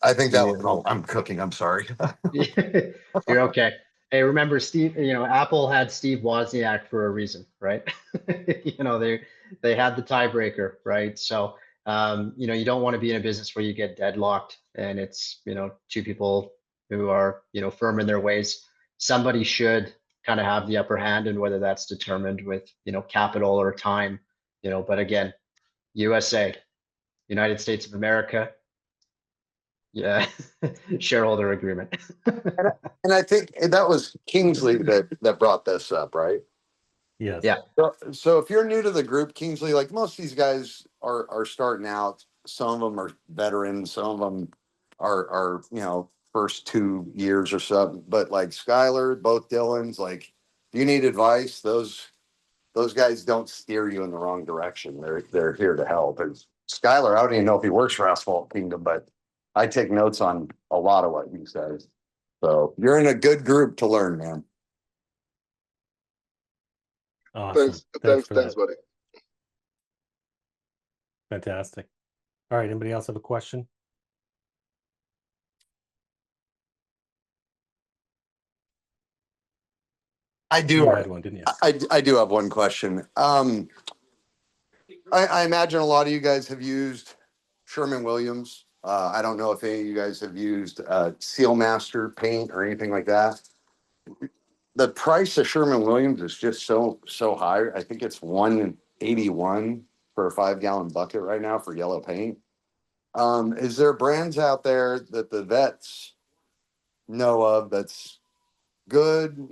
I think that Yeah. was, oh, I'm cooking, I'm sorry. You're okay. Hey, remember Steve, Apple had Steve Wozniak for a reason, right? They had the tiebreaker, right? So, you don't want to be in a business where you get deadlocked and it's, two people who are, firm in their ways. Somebody should kind of have the upper hand, and whether that's determined with, capital or time, but again, USA, United States of America, yeah, shareholder agreement. And I think that was Kingsley that brought this up, right? Yes. Yeah. So if you're new to the group, Kingsley, like most of these guys are starting out. Some of them are veterans, some of them are first 2 years or something. But like Skylar, both Dylans, like if you need advice, those guys don't steer you in the wrong direction. They're here to help. And Skylar, I don't even know if he works for Asphalt Kingdom, but I take notes on a lot of what he says. So you're in a good group to learn, man. Awesome. Thanks, For that. buddy. Fantastic. All right. Anybody else have a question? I do. You had one, didn't you? I do have one question. I imagine a lot of you guys have used Sherman-Williams. I don't know if any of you guys have used Seal Master paint or anything like that. The price of Sherman-Williams is just so high. I think it's $181 for a 5-gallon bucket right now for yellow paint. Is there brands out there that the vets know of that's good,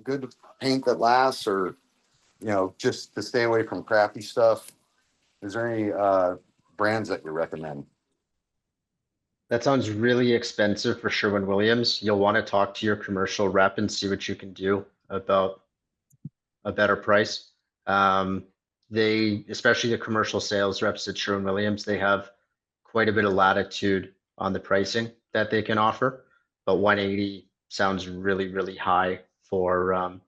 good paint that lasts, or just to stay away from crappy stuff? Is there any brands that you recommend? That sounds really expensive for Sherwin-Williams. You'll want to talk to your commercial rep and see what you can do about a better price. Especially the commercial sales reps at Sherwin-Williams, they have quite a bit of latitude on the pricing that they can offer. But 180 sounds really, really high for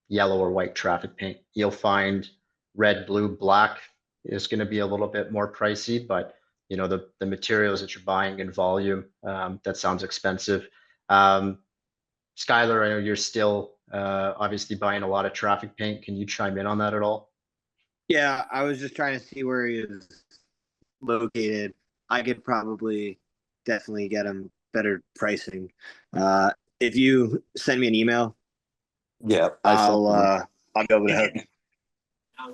yellow or white traffic paint. You'll find red, blue, black is going to be a little bit more pricey, but the materials that you're buying in volume, that sounds expensive. Skylar, I know you're still obviously buying a lot of traffic paint. Can you chime in on that at all? Yeah, I was just trying to see where he is located. I could probably definitely get him better pricing. If you send me an email, Yeah, I'll be able to help you.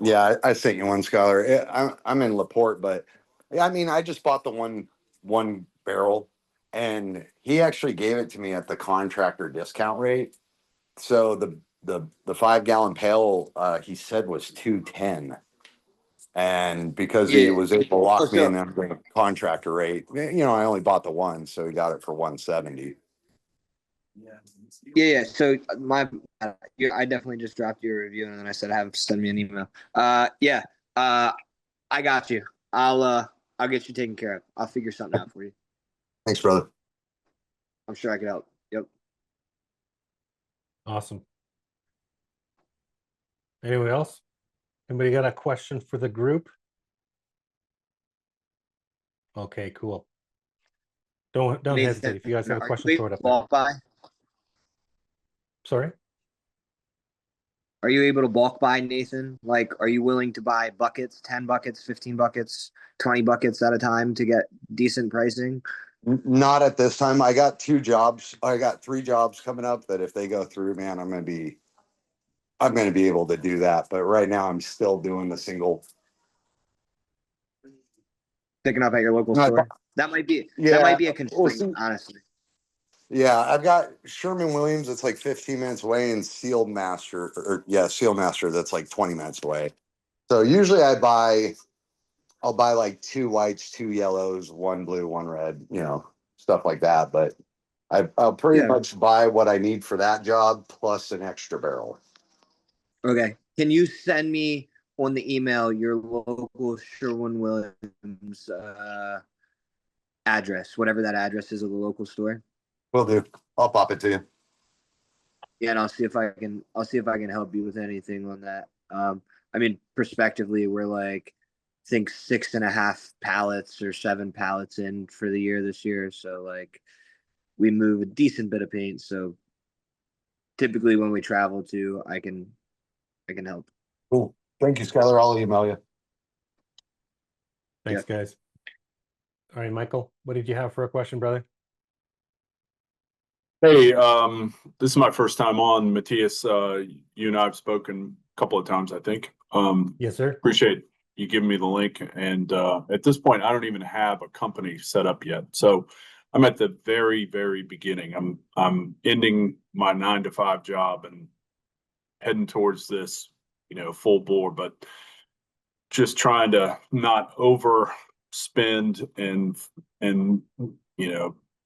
Yeah, I sent you one, Skylar. I'm in LaPorte, but I mean, I just bought the one barrel, and he actually gave it to me at the contractor discount rate. So the 5-gallon pail he said was $210, and because he was able to lock me in at the contractor rate, I only bought the one, so he got it for $170. Yeah. So I definitely just dropped your review, and then I said have him send me an email. Yeah. I got you. I'll get you taken care of. I'll figure something out for you. Thanks, brother. I'm sure I can help. Yep. Awesome. Anyone else? Anybody got a question for the group? Okay, cool. Don't Nathan, hesitate. If you guys have a are question, you throw it able up to there. bulk buy? Sorry? Are you able to bulk buy, Nathan? Like, are you willing to buy buckets, 10 buckets, 15 buckets, 20 buckets at a time to get decent pricing? Not at this time. I got 2 jobs. I got 3 jobs coming up that if they go through, man, I'm going to be able to do that. But right now I'm still doing the single. Picking up at your local No, store? That might be a constraint, honestly. Yeah, I've got Sherman-Williams that's like 15 minutes away, and Seal Master that's like 20 minutes away. So usually I'll buy like 2 whites, 2 yellows, 1 blue, 1 red, stuff like that. But I'll pretty much buy what I need for that job plus an extra barrel. Okay. Can you send me on the email your local Sherwin-Williams address, whatever that address is of the local store? Will do. I'll pop it to you. Yeah, and I'll see if I can help you with anything on that. I mean, prospectively, we're like think 6.5 pallets or 7 pallets in for the year this year. So like we move a decent bit of paint. So typically when we travel to, I can help. Cool. Thank you, Skylar. I'll email you. Thanks, guys. All right, Michael, what did you have for a question, brother? Hey, this is my first time on. Matthias, you and I have spoken a couple of times, I think. Yes, sir. Appreciate you giving me the link. And at this point, I don't even have a company set up yet. So I'm at the very, very beginning. I'm ending my 9-to-5 job and heading towards this, full bore, but just trying to not overspend and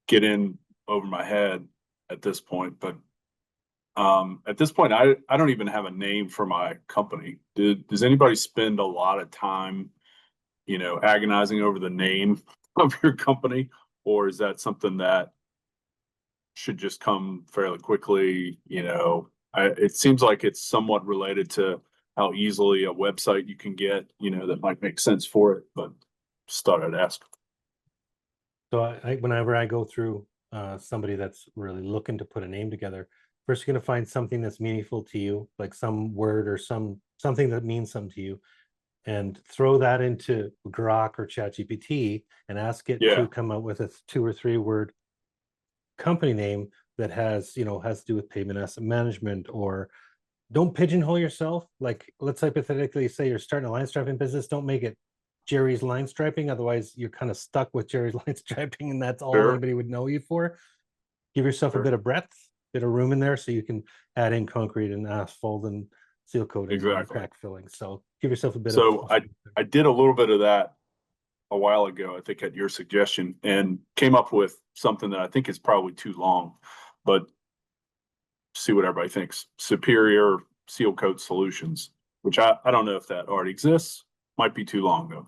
get in over my head at this point. But at this point, I don't even have a name for my company. Does anybody spend a lot of time, agonizing over the name of your company, or is that something that should just come fairly quickly? It seems like it's somewhat related to how easily a website you can get, that might make sense for it, but just thought I'd ask. So whenever I go through somebody that's really looking to put a name together, first you're going to find something that's meaningful to you, like some word or something that means something to you, and throw that into Grok or ChatGPT and ask it to come up with a 2 or 3 word company name that has to do with pavement asset management. Or don't pigeonhole yourself. Like, let's hypothetically say you're starting a line striping business. Don't make it Jerry's line striping. Otherwise, you're kind of stuck with Jerry's line striping, and that's all anybody would know you for. Give yourself a bit of breadth, bit of room in there, so you can add in concrete and asphalt and seal coating and crack filling. So give yourself a bit. So I did a little bit of that a while ago, I think at your suggestion, and came up with something that I think is probably too long, but see what everybody thinks. Superior Seal Coat Solutions, which I don't know if that already exists. Might be too long though.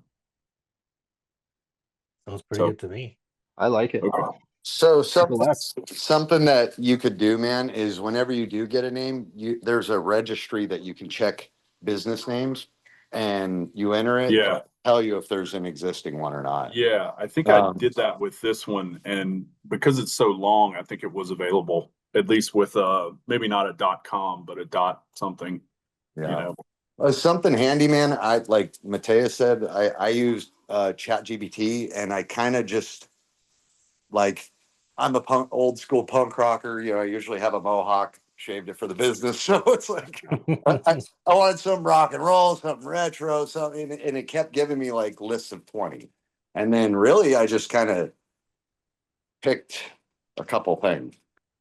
Sounds pretty good to me. I like it. Okay. So something that you could do, man, is whenever you do get a name, there's a registry that you can check business names, and you enter it. Yeah. Tell you if there's an existing one or not. Yeah, I think I did that with this one, and because it's so long, I think it was available, at least with maybe not a .com, but a something. Yeah. Something handy, man. I like Matthias said, I used ChatGPT, and I kind of just like, I'm a old school punk rocker. I usually have a mohawk, shaved it for the business. So it's like, I wanted some rock and roll, something retro, something, and it kept giving me like lists of 20. And then really, I just kind of picked a couple things,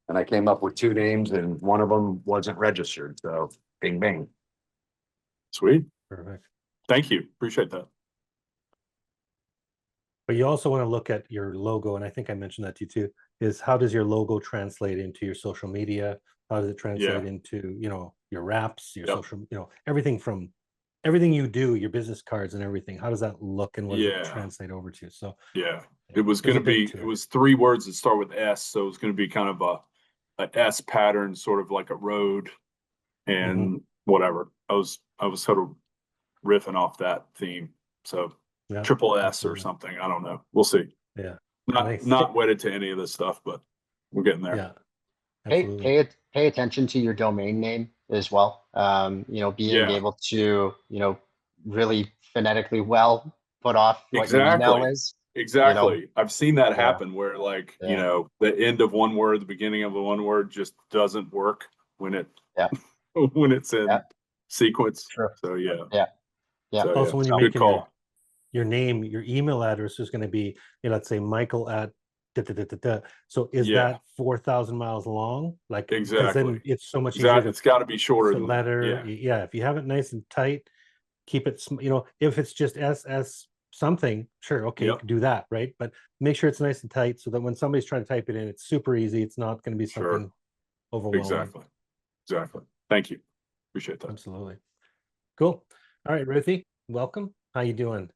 and I came up with 2 names, and one of them wasn't registered. So bing, bing. Sweet. Perfect. Thank you. Appreciate that. But you also want to look at your logo, and I think I mentioned that to you too, is how does your logo translate into your social media? How does it translate into, your wraps, your social, everything you do, your business cards and everything? How does that look, and what does it translate over to? So it was going to be, it was 3 words that start with S. So it's going to be kind of a S pattern, sort of like a road and whatever. I was sort of riffing off that theme. So triple S or something. I don't know. We'll see. Yeah. Not wedded to any of this stuff, but we're getting there. Yeah. Absolutely. Pay attention to your domain name as well. Being able to, really phonetically well put off what your email is. Exactly. I've seen that happen where the end of one word, the beginning of the one word just doesn't work when it's in sequence. Sure. So yeah. So, also, when you're good making call. your name, your email address is going to be, let's say Michael at So is that 4,000 miles long? Like, because then it's so much easier to. It's got to be shorter than letter. Yeah. If you have it nice and tight, keep it. If it's just SS something, sure, okay, you can do that, right? But make sure it's nice and tight so that when somebody's trying to type it in, it's super easy. It's not going to be something overwhelming. Exactly. Thank you. Appreciate that. Absolutely. Cool. All right, Ruthie, welcome. How you doing?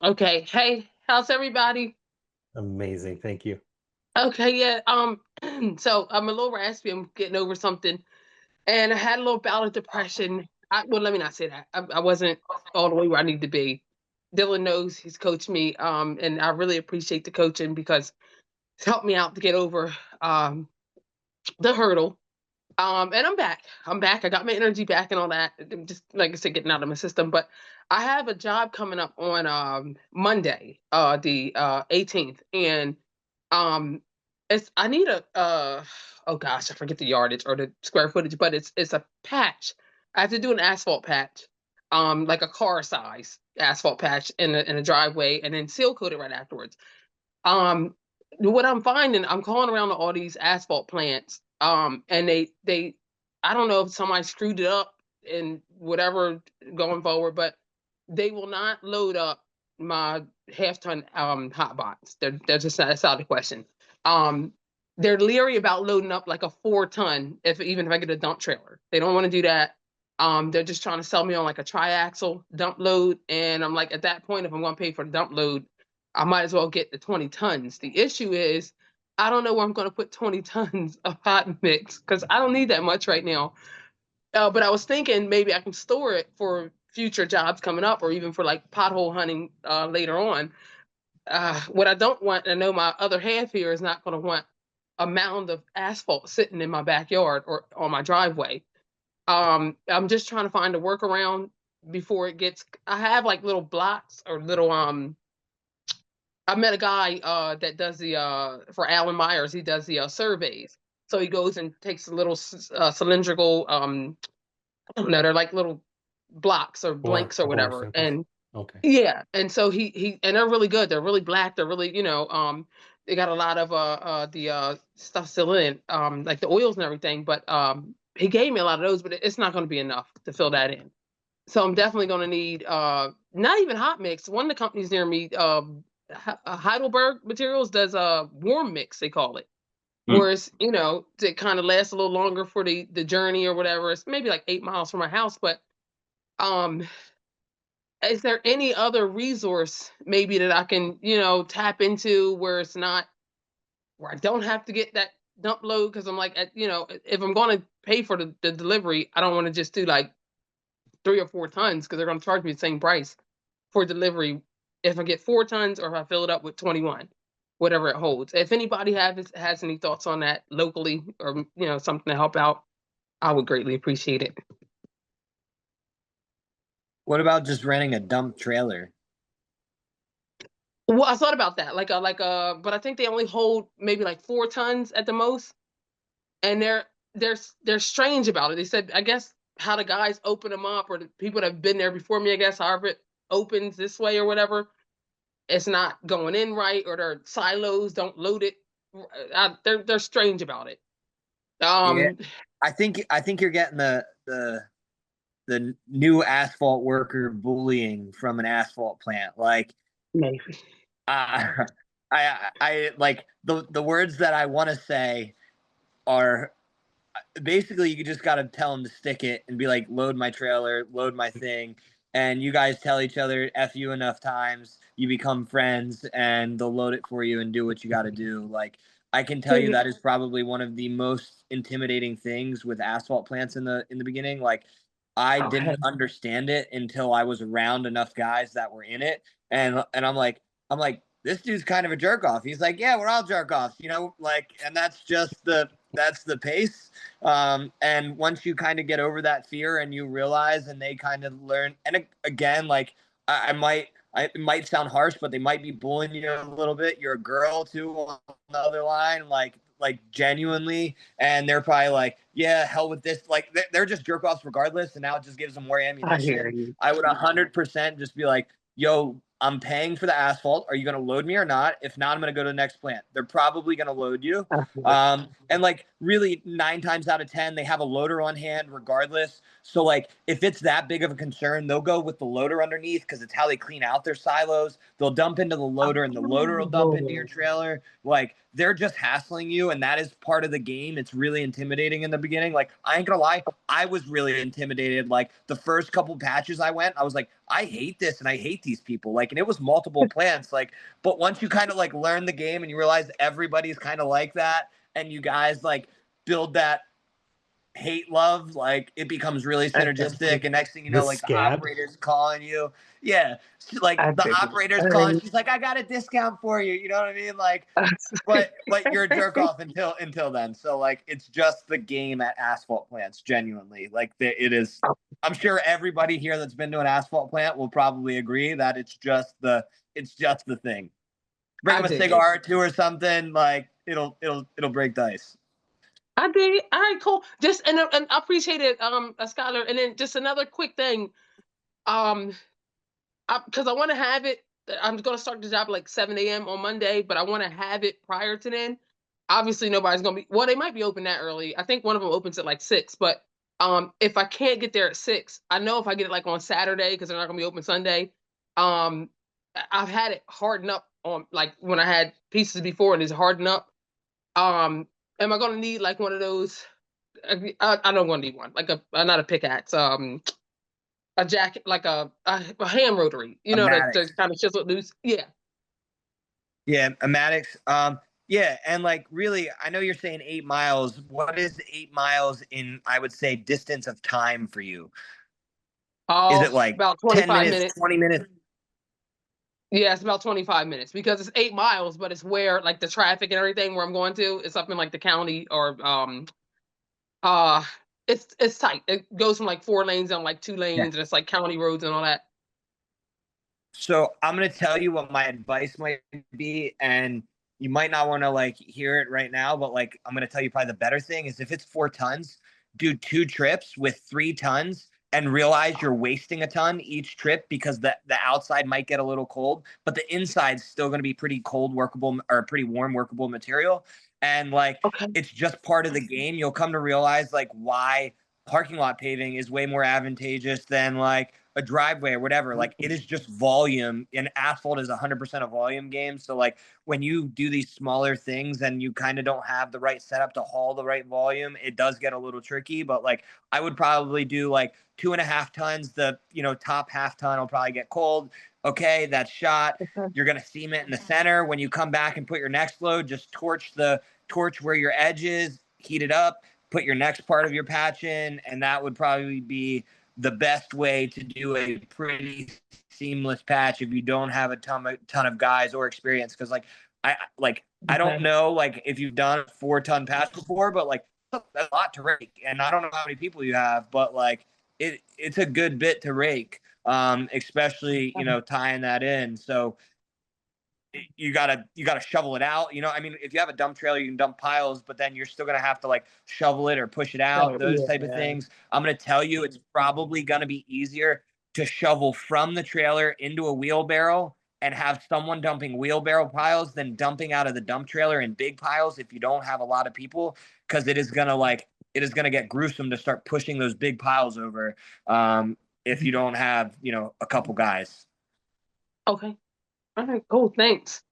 Okay. Hey, how's everybody? Amazing. Thank you. Okay, yeah. So I'm a little raspy. I'm getting over something, and I had a little bout of depression. Well, let me not say that. I wasn't all the way where I need to be. Dylan knows he's coached me, and I really appreciate the coaching because it's helped me out to get over the hurdle. And I'm back. I'm back. I got my energy back and all that. I'm just like I said, getting out of my system. But I have a job coming up on Monday, the 18th, and I need a oh gosh, I forget the yardage or the square footage, but it's a patch. I have to do an asphalt patch, like a car size asphalt patch in a driveway, and then seal coat it right afterwards. Um, what I'm finding, I'm calling around to all these asphalt plants, and they, I don't know if somebody screwed it up and whatever going forward, but they will not load up my half-ton hot box. They're just not, that's out of the question. They're leery about loading up like a 4-ton even if I get a dump trailer. They don't want to do that. They're just trying to sell me on like a triaxle dump load, and I'm like, at that point, if I'm going to pay for the dump load, I might as well get the 20 tons. The issue is, I don't know where I'm going to put 20 tons of hot mix because I don't need that much right now. But I was thinking maybe I can store it for future jobs coming up, or even for like pothole hunting later on. What I don't want, I know my other half here is not going to want a mound of asphalt sitting in my backyard or on my driveway. I'm just trying to find a workaround before it gets. I have like little blocks or little I met a guy that does the for Alan Myers. He does the surveys. So he goes and takes a little cylindrical I don't know, they're like little blocks or blanks or whatever. samples. And Okay. yeah, and so he and they're really good. They're really black. They're really, they got a lot of the stuff still in, like the oils and everything. But he gave me a lot of those, but it's not going to be enough to fill that in. So I'm definitely going to need not even hot mix. One of the companies near me, Heidelberg Materials, does a warm mix, they call it. Whereas, to kind of last a little longer for the journey or whatever. It's maybe like 8 miles from my house, but is there any other resource maybe that I can, tap into where it's not, where I don't have to get that dump load? Because I'm like, if I'm going to pay for the delivery, I don't want to just do like 3 or 4 tons because they're going to charge me the same price for delivery if I get 4 tons or if I fill it up with 21, whatever it holds. If anybody has any thoughts on that locally, or something to help out, I would greatly appreciate it. What about just renting a dump trailer? Well, I thought about that, but I think they only hold maybe like 4 tons at the most, and they're strange about it. They said, I guess, how the guys open them up, or the people that have been there before me, I guess, however it opens this way or whatever, it's not going in right, or their silos don't load it. They're strange about it. Yeah, I think you're getting the new asphalt worker bullying from an asphalt plant. Like, maybe. I like the words that I want to say are basically, you just got to tell them to stick it and be like, load my trailer, load my thing. And you guys tell each other F you enough times, you become friends, and they'll load it for you and do what you got to do. Like, I can tell you that is probably one of the most intimidating things with asphalt plants in the beginning. Like, I didn't understand it until I was around enough guys that were in it. And I'm like, this dude's kind of a jerk off. He's like, yeah, we're all jerk offs, and that's the pace. And once you kind of get over that fear and you realize, and they kind of learn, and again, like it might sound harsh, but they might be bullying you a little bit. You're a girl too on the other line, like genuinely, and they're probably like, yeah, hell with this. Like, they're just jerk offs regardless, and now it just gives them more ammunition. I would 100% just be like, yo, I'm paying for the asphalt. Are you going to load me or not? If not, I'm going to go to the next plant. They're probably going to load you. And like, really 9 times out of 10, they have a loader on hand regardless. So like, if it's that big of a concern, they'll go with the loader underneath because it's how they clean out their silos. They'll dump into the loader, and the loader will dump into your trailer. Like, they're just hassling you, and that is part of the game. It's really intimidating in the beginning. Like, I ain't gonna lie, I was really intimidated. Like, the first couple patches I went, I was like, I hate this and I hate these people. Like, and it was multiple plants. Like, but once you kind of like learn the game and you realize everybody's kind of like that, and you guys like build that hate love, like it becomes really synergistic, and next thing you know, The like the scab. operator's calling you. Yeah, like I the figured. operator's calling. She's like, I got a discount for you. You know what I mean? Like, but you're a jerk off until then. So like, it's just the game at asphalt plants. Genuinely, like it is. I'm sure everybody here that's been to an asphalt plant will probably agree that it's just the thing. Bring I them a dig it. cigar or two or something. Like it'll break the ice. I dig it. All right, cool. Just and I appreciate it, Skylar. And then just another quick thing, because I want to have it. I'm going to start the job like 7 a.m. on Monday, but I want to have it prior to then. Obviously, nobody's going to be. Well, they might be open that early. I think one of them opens at like 6. But if I can't get there at 6, I know if I get it like on Saturday because they're not going to be open Sunday. I've had it harden up on like when I had pieces before and it's hardened up. Am I going to need like one of those? I don't want to need one, like not a pickaxe. A jacket, like a hand rotary, you A know, Maddox. to kind of chisel it loose. Yeah. Yeah, a Maddox. Yeah, and like really, I know you're saying 8 miles. What is 8 miles in, I would say, distance of time for you? Is it like About 10 25 minutes, minutes. 20 minutes? Yeah, it's about 25 minutes because it's 8 miles, but it's where like the traffic and everything where I'm going to, it's up in like the county or it's tight. It goes from like 4 lanes down like 2 lanes, Yeah. and it's like county roads and all that. So I'm gonna tell you what my advice might be, and you might not want to like hear it right now, but like I'm gonna tell you probably the better thing is if it's 4 tons, do 2 trips with 3 tons and realize you're wasting a ton each trip because the outside might get a little cold, but the inside's still gonna be pretty cold workable or pretty warm workable material. And like it's just part of the game. You'll come to realize like why parking lot paving is way more advantageous than like a driveway or whatever. Like it is just volume, and asphalt is 100% a volume game. So like when you do these smaller things and you kind of don't have the right setup to haul the right volume, it does get a little tricky. But like I would probably do like 2.5 tons. The top half ton will probably get cold. Okay, that's shot. You're gonna seam it in the center. When you come back and put your next load, just torch where your edge is, heat it up, put your next part of your patch in, and that would probably be the best way to do a pretty seamless patch if you don't have a ton of guys or experience. Because I don't know like if you've done a 4-ton patch before, but like that's a lot to rake, and I don't know how many people you have, but like it's a good bit to rake, especially tying that in. So you gotta shovel it out. I mean, if you have a dump trailer, you can dump piles, but then you're still gonna have to like shovel it or push it out, those type of things. I'm gonna tell you, it's probably gonna be easier to shovel from the trailer into a wheelbarrow and have someone dumping wheelbarrow piles than dumping out of the dump trailer in big piles if you don't have a lot of people, because it is gonna get gruesome to start pushing those big piles over if you don't have a couple guys. Okay. All right, cool. Thanks.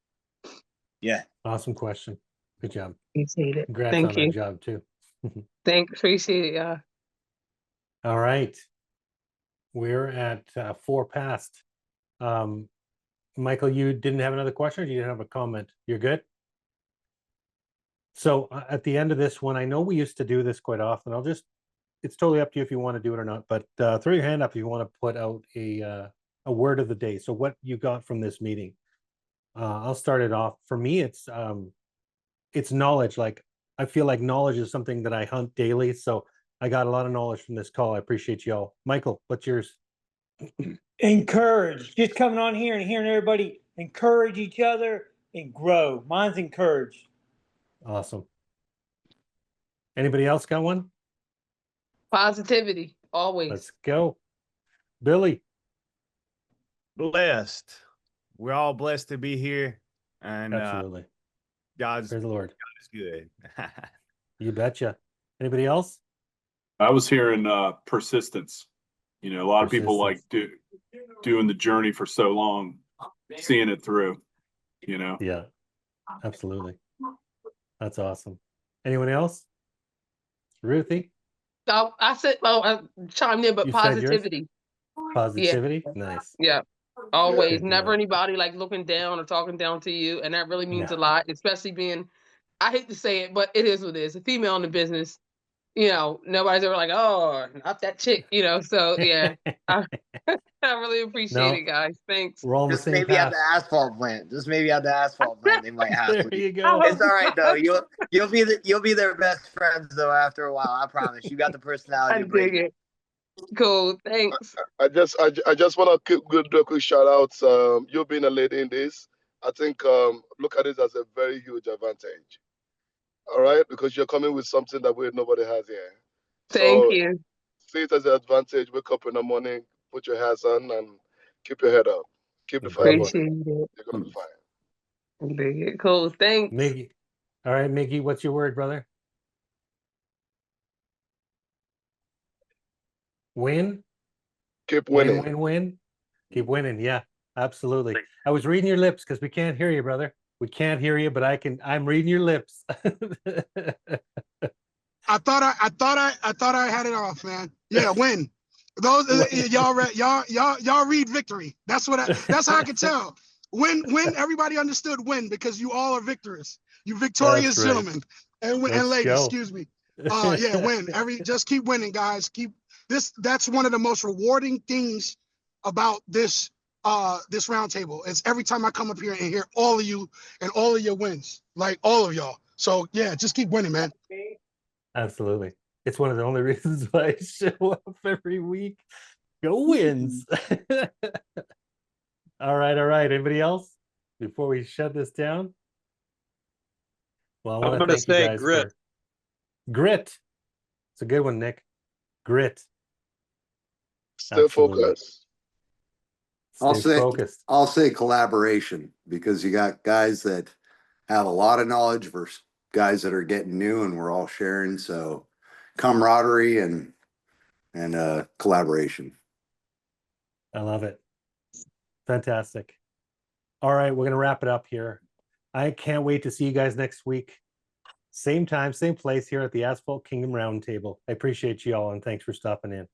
Yeah. Awesome question. Good job. Appreciate it. Congrats Thank on you. that job too. Appreciate it. Yeah. All right. We're at 4 past. Michael, you didn't have another question, or you didn't have a comment? You're good? So at the end of this one, I know we used to do this quite often. It's totally up to you if you want to do it or not, but throw your hand up if you want to put out a word of the day. So what you got from this meeting? I'll start it off. For me, it's knowledge. Like I feel like knowledge is something that I hunt daily. So I got a lot of knowledge from this call. I appreciate y'all. Michael, what's yours? Encourage. Just coming on here and hearing everybody encourage each other and grow. Mine's encourage. Awesome. Anybody else got one? Positivity, always. Let's go. Billy. Blessed. We're all blessed to be here, and Absolutely. God's Praise the Lord. God is good. You betcha. Anybody else? I was hearing persistence. A lot of people like doing the journey for so long, seeing it through. Yeah, absolutely. That's awesome. Anyone else? Ruthie? I said, I chimed in, but You said yours? positivity. Positivity? Nice. Yeah. Always. Good Never deal. anybody like looking down or talking down to you. And that really means No. a lot, especially being, I hate to say it, but it is what it is. A female in the business. you know, nobody's ever like, oh, not that chick, you know. So yeah, I, I really appreciate No. it, guys. Thanks. We're all on the Just same maybe at path. the asphalt plant. Just maybe at the asphalt plant, they might have There to. you I go. hope It's all right though. not. You'll be their best friends though after a while. I promise. You got the personality I to break dig it. Cool. Thanks. I just want to do a quick shout out. You being a lady in this, I think look at it as a very huge advantage. All right, because you're coming with something that nobody has here. Thank So you. see it as an advantage. Wake up in the morning, put your hats on, and keep your head up. Keep the fire Agreed. burning. Appreciate it. You're gonna be fine. I dig it. Cool. Thanks. Miggy. All right, Miggy, what's your word, brother? Win? Keep Win, winning. win, win. Keep winning. Yeah, absolutely. I was reading your lips because we can't hear you, brother. We can't hear you, but I'm reading your lips. I thought I had it off, man. Yeah, win. Those y'all read victory. That's how I could tell. Win, everybody understood win because you all are victorious. You victorious That's right. gentlemen and Let's ladies, go. excuse me. Yeah, win. Just keep winning, guys. Keep this. That's one of the most rewarding things about this this roundtable. It's every time I come up here and hear all of you and all of your wins, like all of y'all. So yeah, just keep winning, man. Absolutely. It's one of the only reasons why I show up every week. Go Wins. All right. Anybody else before we shut this down? Well, I I'm want to gonna thank you say guys grit. for grit. It's a good one, Nick. Grit. Stay Absolutely. focused. Stay focused. I'll say collaboration, because you got guys that have a lot of knowledge versus guys that are getting new, and we're all sharing. So camaraderie and collaboration. I love it. Fantastic. All right, we're going to wrap it up here. I can't wait to see you guys next week. Same time, same place here at the Asphalt Kingdom Roundtable. I appreciate you all, and thanks for stopping in.